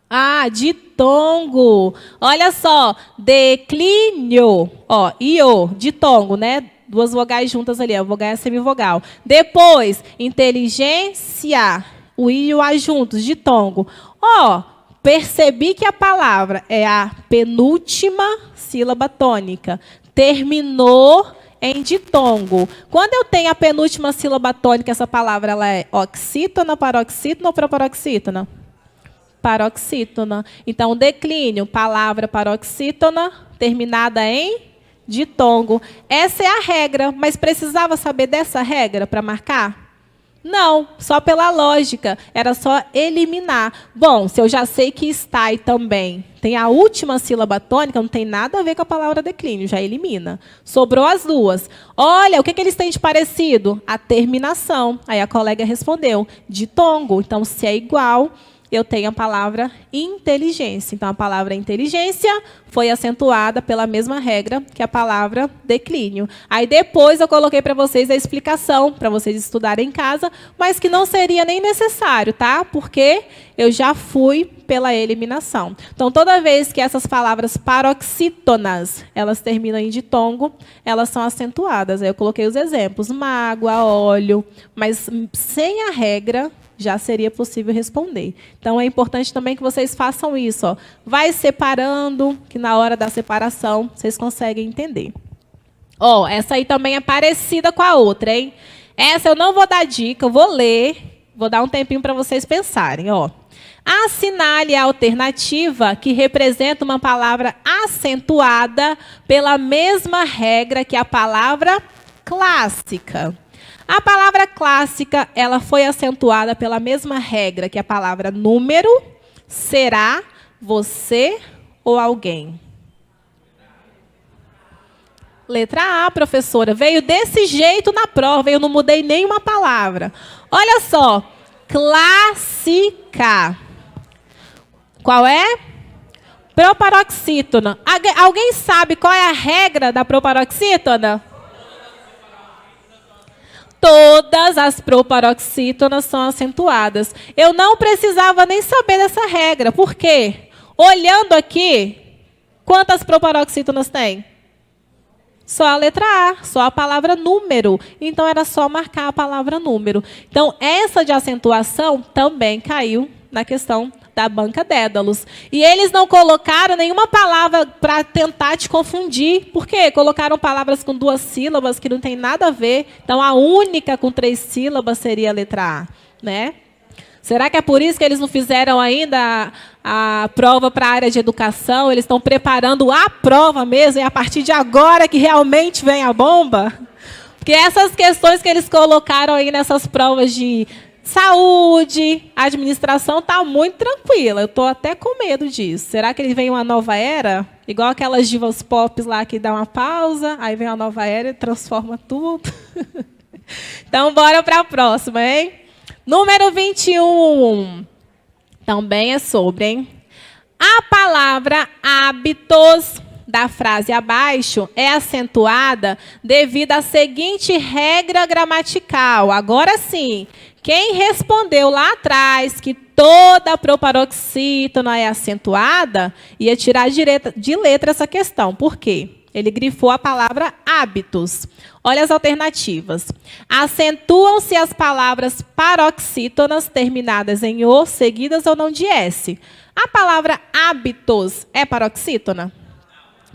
[SPEAKER 1] Ah, ditongo. Olha só, declínio. Ó, io, ditongo, né? 2 vogais juntas ali, a vogal e a semivogal. Depois, inteligência, o i e o a juntos, ditongo. Ó, percebi que a palavra é a penúltima sílaba tônica. Terminou em ditongo. Quando eu tenho a penúltima sílaba tônica, essa palavra ela é oxítona, paroxítona ou proparoxítona? Paroxítona. Então, declínio, palavra paroxítona, terminada em ditongo. Essa é a regra, mas precisava saber dessa regra para marcar? Não, só pela lógica, era só eliminar. Bom, se eu já sei que está e também tem a última sílaba tônica, não tem nada a ver com a palavra declínio, já elimina. Sobrou as 2. Olha, o que eles têm de parecido? A terminação. Aí a colega respondeu, ditongo. Então, se é igual, eu tenho a palavra inteligência. Então, a palavra inteligência foi acentuada pela mesma regra que a palavra declínio. Aí, depois, eu coloquei para vocês a explicação, para vocês estudarem em casa, mas que não seria nem necessário, tá? Porque eu já fui pela eliminação. Então, toda vez que essas palavras paroxítonas, elas terminam em ditongo, elas são acentuadas. Aí eu coloquei os exemplos, mágoa, óleo, mas sem a regra, já seria possível responder. Então, é importante também que vocês façam isso. Ó. Vai separando, que na hora da separação vocês conseguem entender. Ó, essa aí também é parecida com a outra, hein? Essa eu não vou dar dica, eu vou ler, vou dar um tempinho para vocês pensarem. Ó. Assinale a alternativa que representa uma palavra acentuada pela mesma regra que a palavra clássica. A palavra clássica, ela foi acentuada pela mesma regra que a palavra número, será, você ou alguém. Letra A, professora. Veio desse jeito na prova, eu não mudei nenhuma palavra. Olha só, clássica. Qual é? Proparoxítona. Alguém sabe qual é a regra da proparoxítona? Todas as proparoxítonas são acentuadas. Eu não precisava nem saber dessa regra. Por quê? Olhando aqui, quantas proparoxítonas tem? Só a letra A, só a palavra número. Então, era só marcar a palavra número. Então, essa de acentuação também caiu na questão da banca Dédalus. E eles não colocaram nenhuma palavra para tentar te confundir. Por quê? Colocaram palavras com 2 sílabas que não tem nada a ver. Então, a única com 3 sílabas seria a letra A, né? Será que é por isso que eles não fizeram ainda a prova para a área de educação? Eles estão preparando a prova mesmo, e a partir de agora que realmente vem a bomba? Porque essas questões que eles colocaram aí nessas provas de saúde, administração, está muito tranquila. Eu estou até com medo disso. Será que vem uma nova era? Igual aquelas divas pop lá que dá uma pausa, aí vem uma nova era e transforma tudo. Então, bora para a próxima, hein? Número 21. Também é sobre, hein? A palavra hábitos da frase abaixo é acentuada devido à seguinte regra gramatical. Agora sim, quem respondeu lá atrás que toda proparoxítona é acentuada, ia tirar de letra essa questão. Por quê? Ele grifou a palavra hábitos. Olha as alternativas. Acentuam-se as palavras paroxítonas terminadas em O, seguidas ou não de S. A palavra hábitos é paroxítona?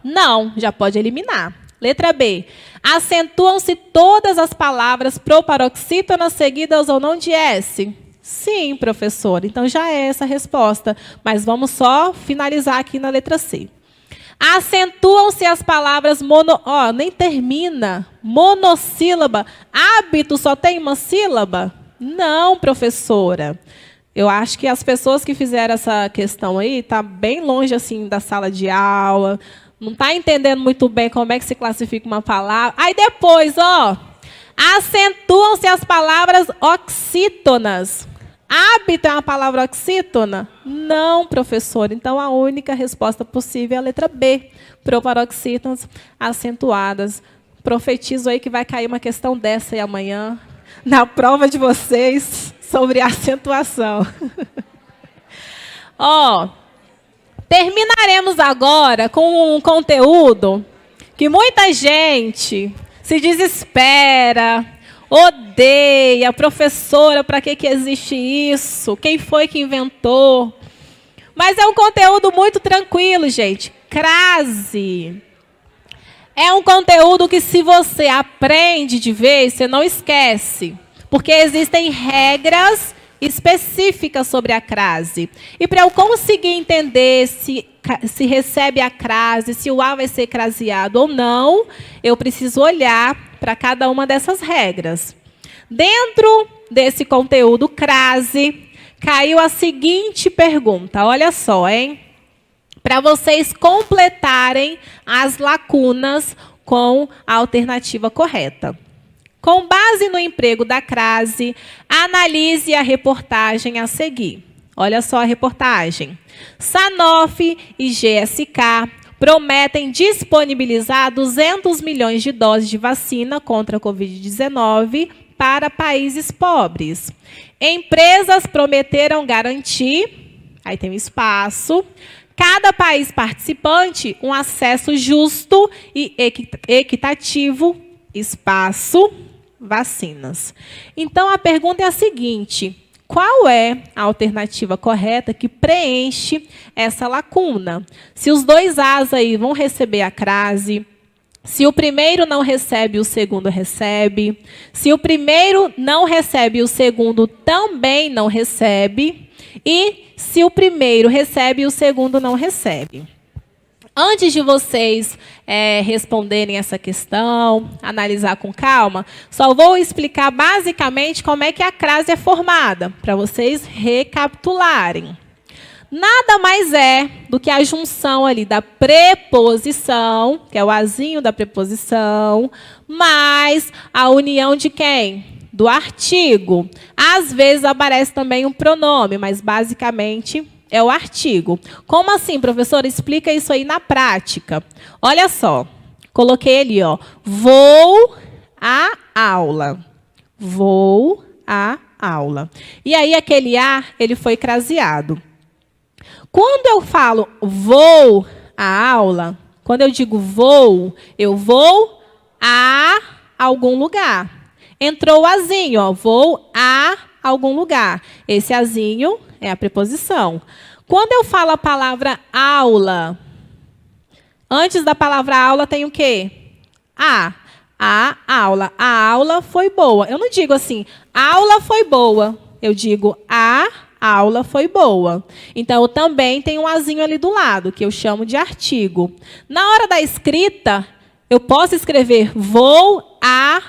[SPEAKER 1] Não, já pode eliminar. Letra B. Acentuam-se todas as palavras proparoxítonas seguidas ou não de S? Sim, professor. Então já é essa a resposta. Mas vamos só finalizar aqui na letra C. Acentuam-se as palavras nem termina. Monossílaba. Hábito só tem uma sílaba? Não, professora. Eu acho que as pessoas que fizeram essa questão aí estão bem longe assim da sala de aula. Não está entendendo muito bem como é que se classifica uma palavra. Aí depois, acentuam-se as palavras oxítonas. Hábito é uma palavra oxítona? Não, professor. Então, a única resposta possível é a letra B. Proparoxítonas acentuadas. Profetizo aí que vai cair uma questão dessa aí amanhã, na prova de vocês, sobre acentuação. Terminaremos agora com um conteúdo que muita gente se desespera, odeia, professora, para que existe isso? Quem foi que inventou? Mas é um conteúdo muito tranquilo, gente. Crase. É um conteúdo que, se você aprende de vez, você não esquece. Porque existem regras específicas sobre a crase. E para eu conseguir entender se recebe a crase, se o A vai ser craseado ou não, eu preciso olhar para cada uma dessas regras. Dentro desse conteúdo crase, caiu a seguinte pergunta. Olha só, hein? Para vocês completarem as lacunas com a alternativa correta. Com base no emprego da crase, analise a reportagem a seguir. Olha só a reportagem. Sanofi e GSK prometem disponibilizar 200 milhões de doses de vacina contra a Covid-19 para países pobres. Empresas prometeram garantir, aí tem um espaço, cada país participante um acesso justo e equitativo, espaço, vacinas. Então, a pergunta é a seguinte: qual é a alternativa correta que preenche essa lacuna? Se os dois As aí vão receber a crase, se o primeiro não recebe, o segundo recebe. Se o primeiro não recebe, o segundo também não recebe. E se o primeiro recebe, o segundo não recebe. Antes de vocês responderem essa questão, analisar com calma, só vou explicar basicamente como é que a crase é formada, para vocês recapitularem. Nada mais é do que a junção ali da preposição, que é o azinho da preposição, mais a união de quem? Do artigo. Às vezes aparece também um pronome, mas basicamente é o artigo. Como assim, professora? Explica isso aí na prática. Olha só, coloquei ali, ó, vou à aula. Vou à aula. E aí aquele A, ele foi craseado. Quando eu falo vou à aula, quando eu digo vou, eu vou a algum lugar. Entrou o azinho, ó, vou a algum lugar. Esse azinho é a preposição. Quando eu falo a palavra aula, antes da palavra aula tem o quê? A aula. A aula foi boa. Eu não digo assim, aula foi boa. Eu digo a aula foi boa. Então, eu também tenho um azinho ali do lado, que eu chamo de artigo. Na hora da escrita, eu posso escrever vou a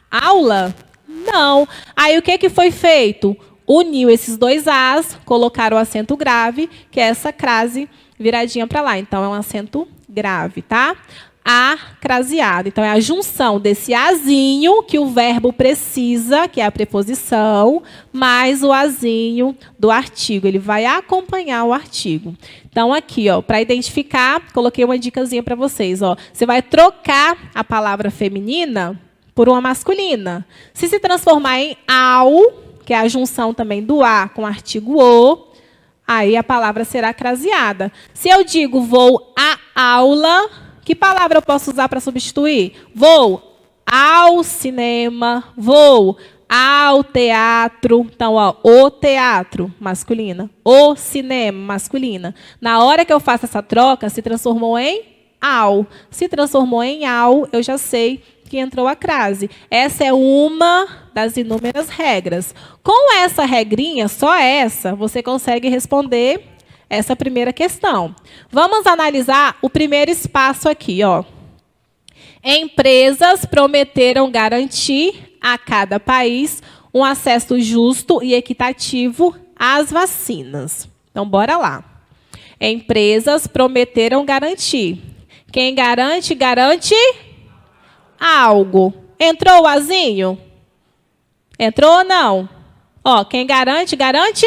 [SPEAKER 1] aula? Não. Aí, o que foi feito? Uniu esses dois As, colocaram o acento grave, que é essa crase viradinha para lá. Então, é um acento grave, tá? A craseado. Então, é a junção desse azinho que o verbo precisa, que é a preposição, mais o azinho do artigo. Ele vai acompanhar o artigo. Então, aqui, ó, para identificar, coloquei uma dicasinha para vocês. Ó. Você vai trocar a palavra feminina por uma masculina. Se transformar em ao, que é a junção também do a com o artigo o, aí a palavra será craseada. Se eu digo vou à aula, que palavra eu posso usar para substituir? Vou ao cinema, vou ao teatro. Então, ó, o teatro, masculina. O cinema, masculina. Na hora que eu faço essa troca, se transformou em ao. Se transformou em ao, eu já sei que entrou a crase. Essa é uma das inúmeras regras. Com essa regrinha, só essa, você consegue responder essa primeira questão. Vamos analisar o primeiro espaço aqui, ó. Empresas prometeram garantir a cada país um acesso justo e equitativo às vacinas. Então, bora lá. Empresas prometeram garantir. Quem garante, garante algo. Entrou o azinho? Entrou ou não? Ó, quem garante, garante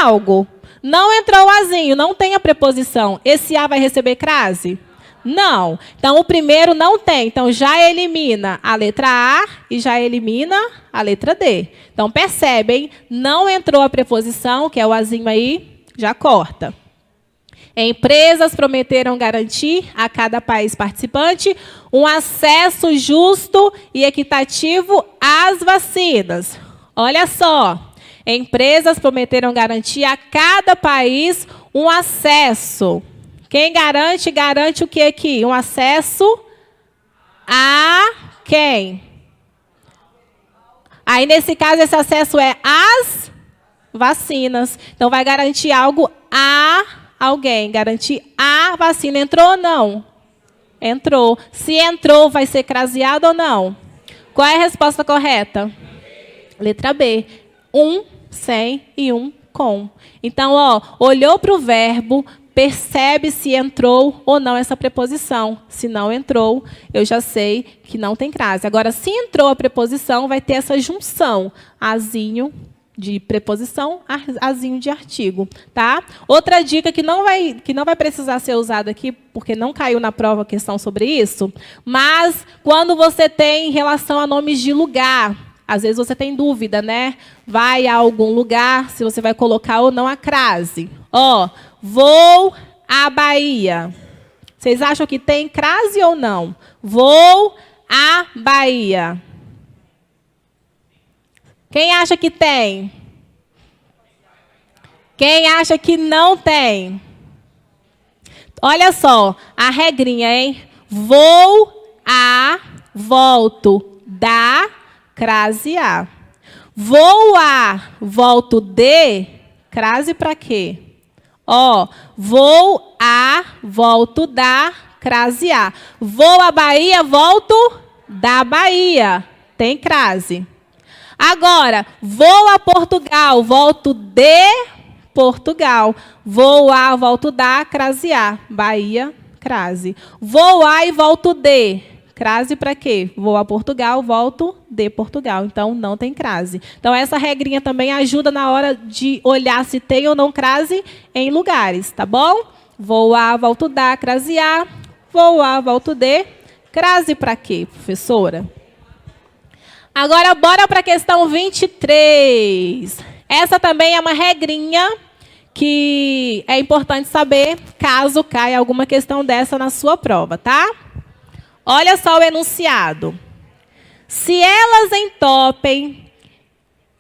[SPEAKER 1] algo. Não entrou o azinho, não tem a preposição. Esse A vai receber crase? Não. Então, o primeiro não tem. Então, já elimina a letra A e já elimina a letra D. Então, percebem? Não entrou a preposição, que é o azinho aí, já corta. Empresas prometeram garantir a cada país participante um acesso justo e equitativo às vacinas. Olha só. Empresas prometeram garantir a cada país um acesso. Quem garante, garante o que aqui? Um acesso a quem? Aí, nesse caso, esse acesso é às vacinas. Então, vai garantir algo a alguém. Garantir a vacina. Entrou ou não? Entrou. Se entrou, vai ser craseado ou não? Qual é a resposta correta? Letra B. Um sem e um com. Então, ó, olhou para o verbo, percebe se entrou ou não essa preposição. Se não entrou, eu já sei que não tem crase. Agora, se entrou a preposição, vai ter essa junção. Azinho de preposição, azinho de artigo. Tá? Outra dica que não vai precisar ser usada aqui, porque não caiu na prova a questão sobre isso, mas quando você tem em relação a nomes de lugar, às vezes você tem dúvida, né? Vai a algum lugar, se você vai colocar ou não a crase. Ó, vou à Bahia. Vocês acham que tem crase ou não? Vou à Bahia. Quem acha que tem? Quem acha que não tem? Olha só, a regrinha, hein? Vou a, volto, da, crase A. Vou a, volto de, crase para quê? Ó, vou a, volto da, crase a. Vou à Bahia, volto da Bahia. Tem crase. Agora, vou a Portugal, volto de Portugal. Vou a, volto da, crase a. Bahia, crase. Vou a e volto de. Crase para quê? Vou a Portugal, volto de Portugal. Então, não tem crase. Então, essa regrinha também ajuda na hora de olhar se tem ou não crase em lugares, tá bom? Vou a, volto da, crase a. Vou a, volto de. Crase para quê, professora? Agora, bora para a questão 23. Essa também é uma regrinha que é importante saber caso caia alguma questão dessa na sua prova, tá? Olha só o enunciado. Se elas entopem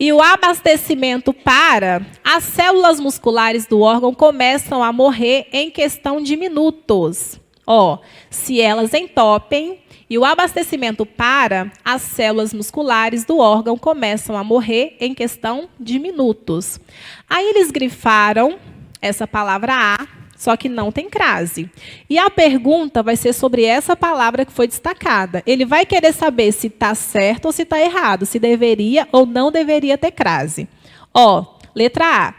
[SPEAKER 1] e o abastecimento para, as células musculares do órgão começam a morrer em questão de minutos. Ó, se elas entopem e o abastecimento para, as células musculares do órgão começam a morrer em questão de minutos. Aí eles grifaram essa palavra a, só que não tem crase. E a pergunta vai ser sobre essa palavra que foi destacada. Ele vai querer saber se está certo ou se está errado, se deveria ou não deveria ter crase. Ó, letra A.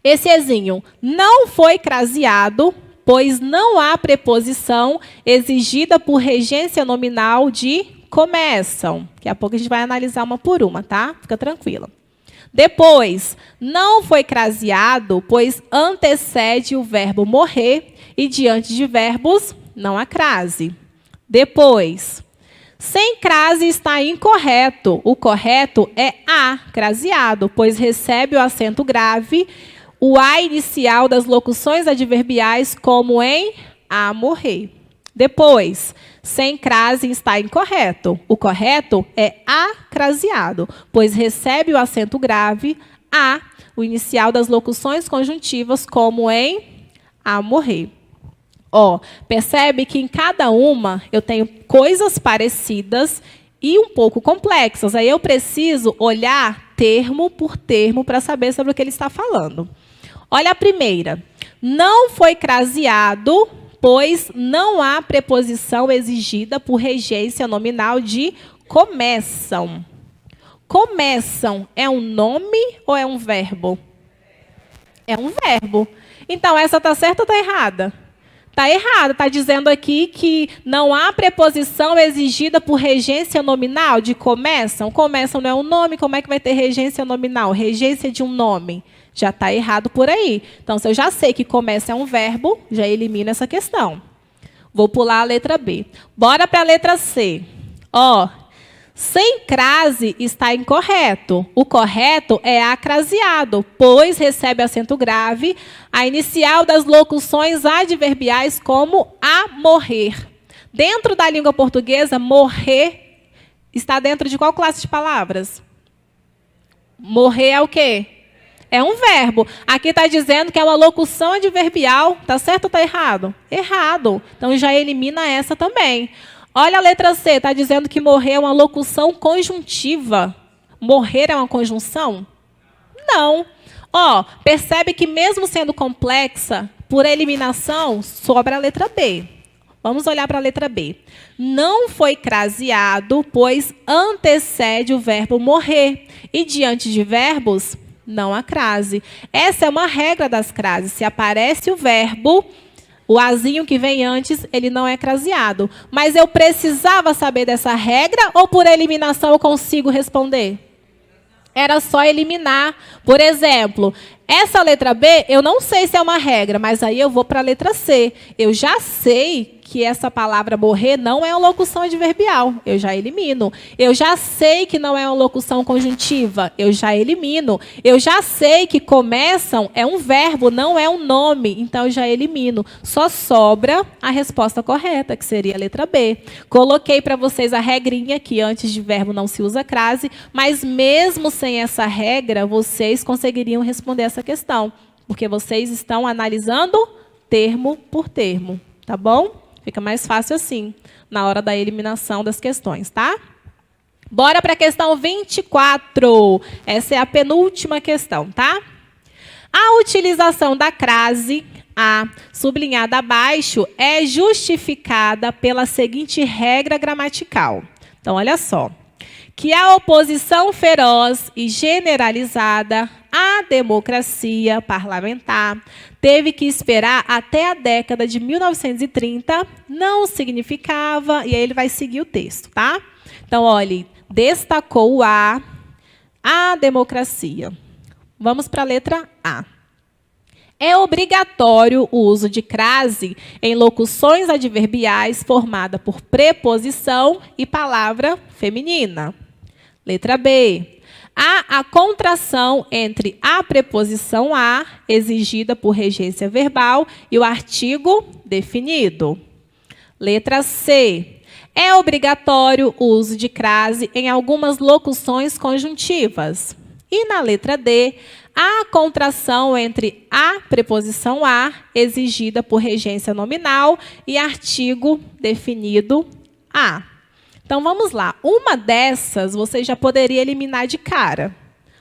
[SPEAKER 1] Esse ezinho não foi craseado, pois não há preposição exigida por regência nominal de começam. Daqui a pouco a gente vai analisar uma por uma, tá? Fica tranquila. Depois, não foi craseado, pois antecede o verbo morrer e diante de verbos não há crase. Depois, sem crase está incorreto. O correto é a, craseado, pois recebe o acento grave, o a inicial das locuções adverbiais, como em a morrer. Depois, sem crase está incorreto. O correto é a craseado, pois recebe o acento grave, a, o inicial das locuções conjuntivas, como em a morrer. Ó, percebe que em cada uma eu tenho coisas parecidas e um pouco complexas. Aí eu preciso olhar termo por termo para saber sobre o que ele está falando. Olha a primeira. Não foi craseado, pois não há preposição exigida por regência nominal de começam. Começam é um nome ou é um verbo? É um verbo. Então, essa está certa ou está errada? Está errada. Está dizendo aqui que não há preposição exigida por regência nominal de começam. Começam não é um nome, como é que vai ter regência nominal? Regência de um nome. Já está errado por aí. Então, se eu já sei que começa é um verbo, já elimino essa questão. Vou pular a letra B. Bora para a letra C. Ó, sem crase está incorreto. O correto é acraseado, pois recebe acento grave, a inicial das locuções adverbiais como a morrer. Dentro da língua portuguesa, morrer está dentro de qual classe de palavras? Morrer é o quê? É um verbo. Aqui está dizendo que é uma locução adverbial. Está certo ou está errado? Errado. Então, já elimina essa também. Olha a letra C. Está dizendo que morrer é uma locução conjuntiva. Morrer é uma conjunção? Não. Ó, percebe que mesmo sendo complexa, por eliminação, sobra a letra B. Vamos olhar para a letra B. Não foi craseado, pois antecede o verbo morrer. E diante de verbos, não há crase. Essa é uma regra das crases. Se aparece o verbo, o azinho que vem antes, ele não é craseado. Mas eu precisava saber dessa regra ou por eliminação eu consigo responder? Era só eliminar. Por exemplo, essa letra B, eu não sei se é uma regra, mas aí eu vou para a letra C. Eu já sei que essa palavra morrer não é uma locução adverbial. Eu já elimino. Eu já sei que não é uma locução conjuntiva. Eu já elimino. Eu já sei que começam é um verbo, não é um nome. Então, eu já elimino. Só sobra a resposta correta, que seria a letra B. Coloquei para vocês a regrinha que antes de verbo não se usa crase, mas mesmo sem essa regra, vocês conseguiriam responder essa questão, porque vocês estão analisando termo por termo, tá bom? Fica mais fácil assim, na hora da eliminação das questões, tá? Bora para a questão 24. Essa é a penúltima questão, tá? A utilização da crase a, sublinhada abaixo, é justificada pela seguinte regra gramatical. Então, olha só. Que a oposição feroz e generalizada à democracia parlamentar teve que esperar até a década de 1930 não significava, e aí ele vai seguir o texto, tá? Então, olhe, destacou o a democracia. Vamos para a letra A. É obrigatório o uso de crase em locuções adverbiais formada por preposição e palavra feminina. Letra B. Há a contração entre a preposição a, exigida por regência verbal, e o artigo definido. Letra C. É obrigatório o uso de crase em algumas locuções conjuntivas. E na letra D, há a contração entre a preposição a, exigida por regência nominal, e artigo definido a. Então, vamos lá. Uma dessas, você já poderia eliminar de cara.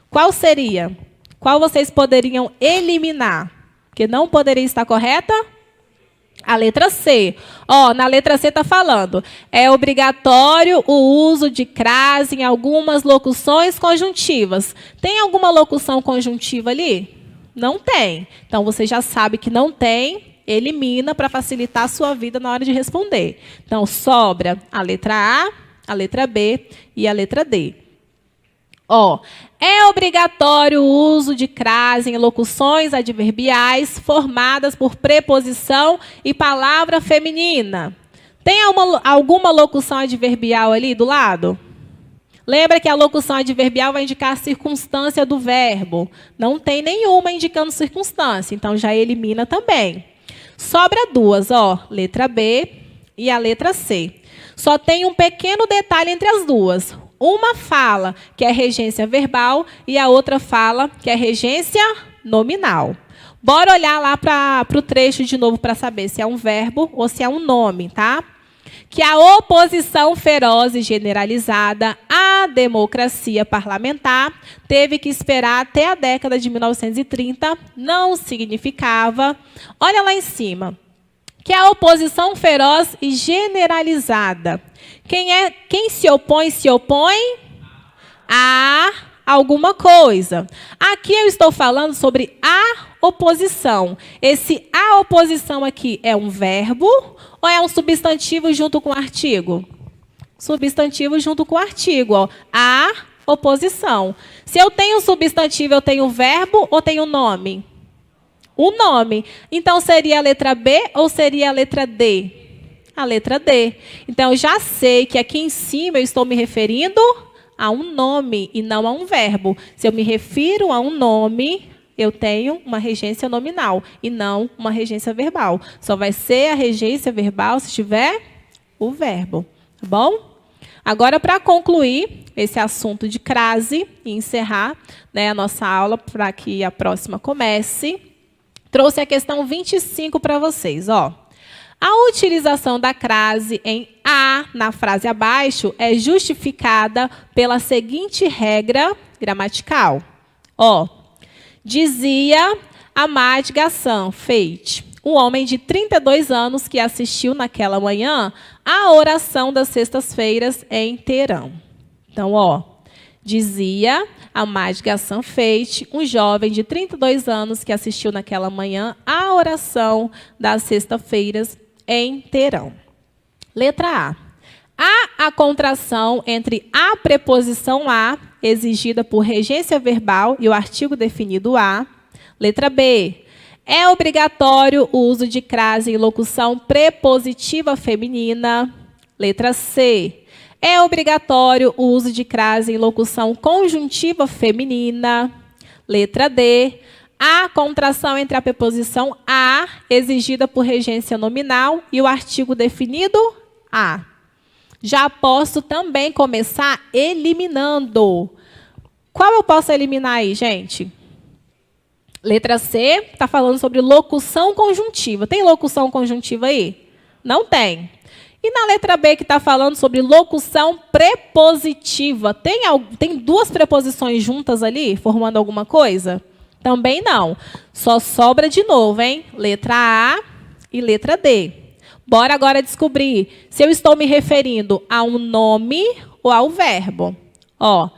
[SPEAKER 1] Qual seria? Qual vocês poderiam eliminar? Que não poderia estar correta? A letra C. Ó, na letra C está falando, é obrigatório o uso de crase em algumas locuções conjuntivas. Tem alguma locução conjuntiva ali? Não tem. Então, você já sabe que não tem, elimina para facilitar a sua vida na hora de responder. Então, sobra a letra A, a letra B e a letra D. Ó, é obrigatório o uso de crase em locuções adverbiais formadas por preposição e palavra feminina. Tem alguma locução adverbial ali do lado? Lembra que a locução adverbial vai indicar a circunstância do verbo. Não tem nenhuma indicando circunstância, então já elimina também. Sobra duas, ó, letra B e a letra C. Só tem um pequeno detalhe entre as duas. Uma fala que é regência verbal e a outra fala que é regência nominal. Bora olhar lá para o trecho de novo para saber se é um verbo ou se é um nome, tá? Que a oposição feroz e generalizada à democracia parlamentar teve que esperar até a década de 1930 não significava, olha lá em cima, que a oposição feroz e generalizada. Quem se opõe a alguma coisa. Aqui eu estou falando sobre a oposição. Esse a oposição aqui é um verbo ou é um substantivo junto com o artigo? Substantivo junto com o artigo. Ó. A oposição. Se eu tenho um substantivo, eu tenho um verbo ou tenho um nome? O nome. Então, seria a letra B ou seria a letra D? A letra D. Então, eu já sei que aqui em cima eu estou me referindo a um nome e não a um verbo. Se eu me refiro a um nome, eu tenho uma regência nominal e não uma regência verbal. Só vai ser a regência verbal se tiver o verbo. Tá bom? Agora, para concluir esse assunto de crase e encerrar, né, a nossa aula para que a próxima comece, trouxe a questão 25 para vocês. Ó. A utilização da crase em a na frase abaixo é justificada pela seguinte regra gramatical. Ó, dizia Ahmad Ghassan Feit, um homem de 32 anos que assistiu naquela manhã à oração das sextas-feiras em Teherã. Então, ó, dizia Ahmad Ghassan Feit, um jovem de 32 anos que assistiu naquela manhã à oração das sextas-feiras em Teherã. Letra A. Há a contração entre a preposição a, exigida por regência verbal, e o artigo definido a. Letra B. É obrigatório o uso de crase em locução prepositiva feminina. Letra C. É obrigatório o uso de crase em locução conjuntiva feminina. Letra D. Há contração entre a preposição a, exigida por regência nominal, e o artigo definido a. Já posso também começar eliminando. Qual eu posso eliminar aí, gente? Letra C, está falando sobre locução conjuntiva. Tem locução conjuntiva aí? Não tem. E na letra B, que está falando sobre locução prepositiva. Tem duas preposições juntas ali, formando alguma coisa? Também não. Só sobra de novo, hein? Letra A e letra D. Bora agora descobrir se eu estou me referindo a um nome ou ao verbo. Ó,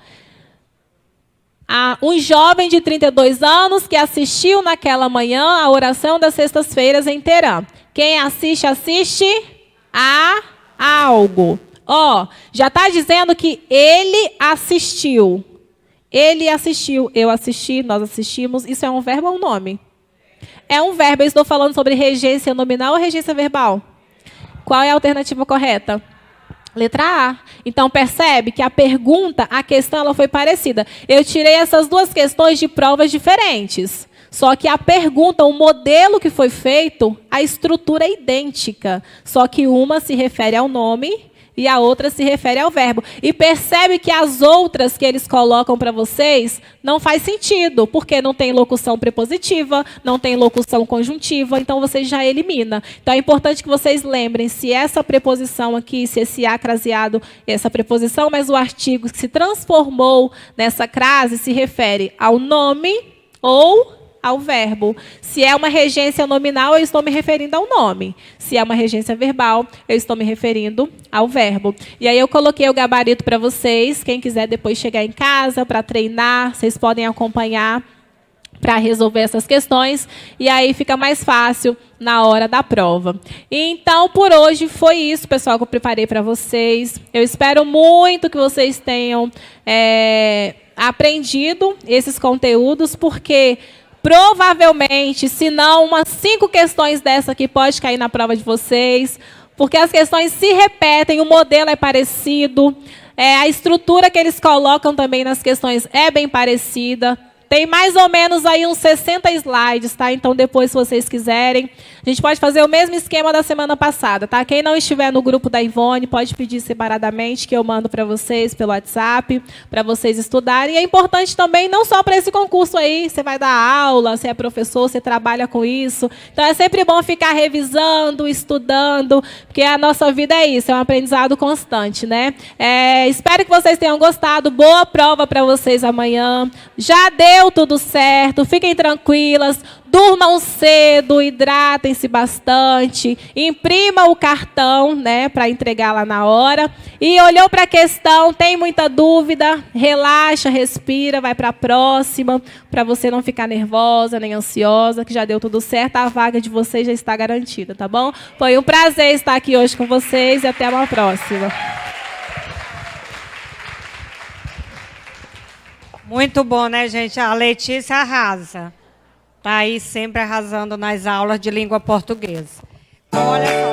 [SPEAKER 1] um jovem de 32 anos que assistiu naquela manhã a oração das sextas-feiras em Terã. Quem assiste, assiste a algo. Ó, já está dizendo que ele assistiu. Ele assistiu, eu assisti, nós assistimos. Isso é um verbo ou um nome? É um verbo. Eu estou falando sobre regência nominal ou regência verbal? Qual é a alternativa correta? Letra A. Então, percebe que a pergunta, a questão, ela foi parecida. Eu tirei essas duas questões de provas diferentes. Só que a pergunta, o modelo que foi feito, a estrutura é idêntica. Só que uma se refere ao nome e a outra se refere ao verbo. E percebe que as outras que eles colocam para vocês não faz sentido, porque não tem locução prepositiva, não tem locução conjuntiva, então você já elimina. Então é importante que vocês lembrem se essa preposição aqui, se esse a craseado, essa preposição, mas o artigo que se transformou nessa crase se refere ao nome ou ao verbo. Se é uma regência nominal, eu estou me referindo ao nome. Se é uma regência verbal, eu estou me referindo ao verbo. E aí eu coloquei o gabarito para vocês. Quem quiser depois chegar em casa para treinar, vocês podem acompanhar para resolver essas questões. E aí fica mais fácil na hora da prova. Então, por hoje foi isso, pessoal, que eu preparei para vocês. Eu espero muito que vocês tenham aprendido esses conteúdos, porque provavelmente, se não, umas 5 questões dessa aqui pode cair na prova de vocês, porque as questões se repetem, o modelo é parecido, a estrutura que eles colocam também nas questões é bem parecida. Tem mais ou menos aí uns 60 slides, tá? Então, depois, se vocês quiserem, a gente pode fazer o mesmo esquema da semana passada, tá? Quem não estiver no grupo da Ivone, pode pedir separadamente, que eu mando para vocês pelo WhatsApp, para vocês estudarem. E é importante também, não só para esse concurso aí, você vai dar aula, você é professor, você trabalha com isso. Então, é sempre bom ficar revisando, estudando, porque a nossa vida é isso, é um aprendizado constante, né? Espero que vocês tenham gostado. Boa prova para vocês amanhã. Já deu tudo certo, fiquem tranquilas, durmam cedo, hidratem-se bastante, imprima o cartão, né, para entregar lá na hora. E olhou para a questão, tem muita dúvida, relaxa, respira, vai para a próxima, para você não ficar nervosa nem ansiosa, que já deu tudo certo, a vaga de vocês já está garantida, tá bom? Foi um prazer estar aqui hoje com vocês e até uma próxima.
[SPEAKER 2] Muito bom, né, gente? A Letícia arrasa. Está aí sempre arrasando nas aulas de língua portuguesa. Então, olha só.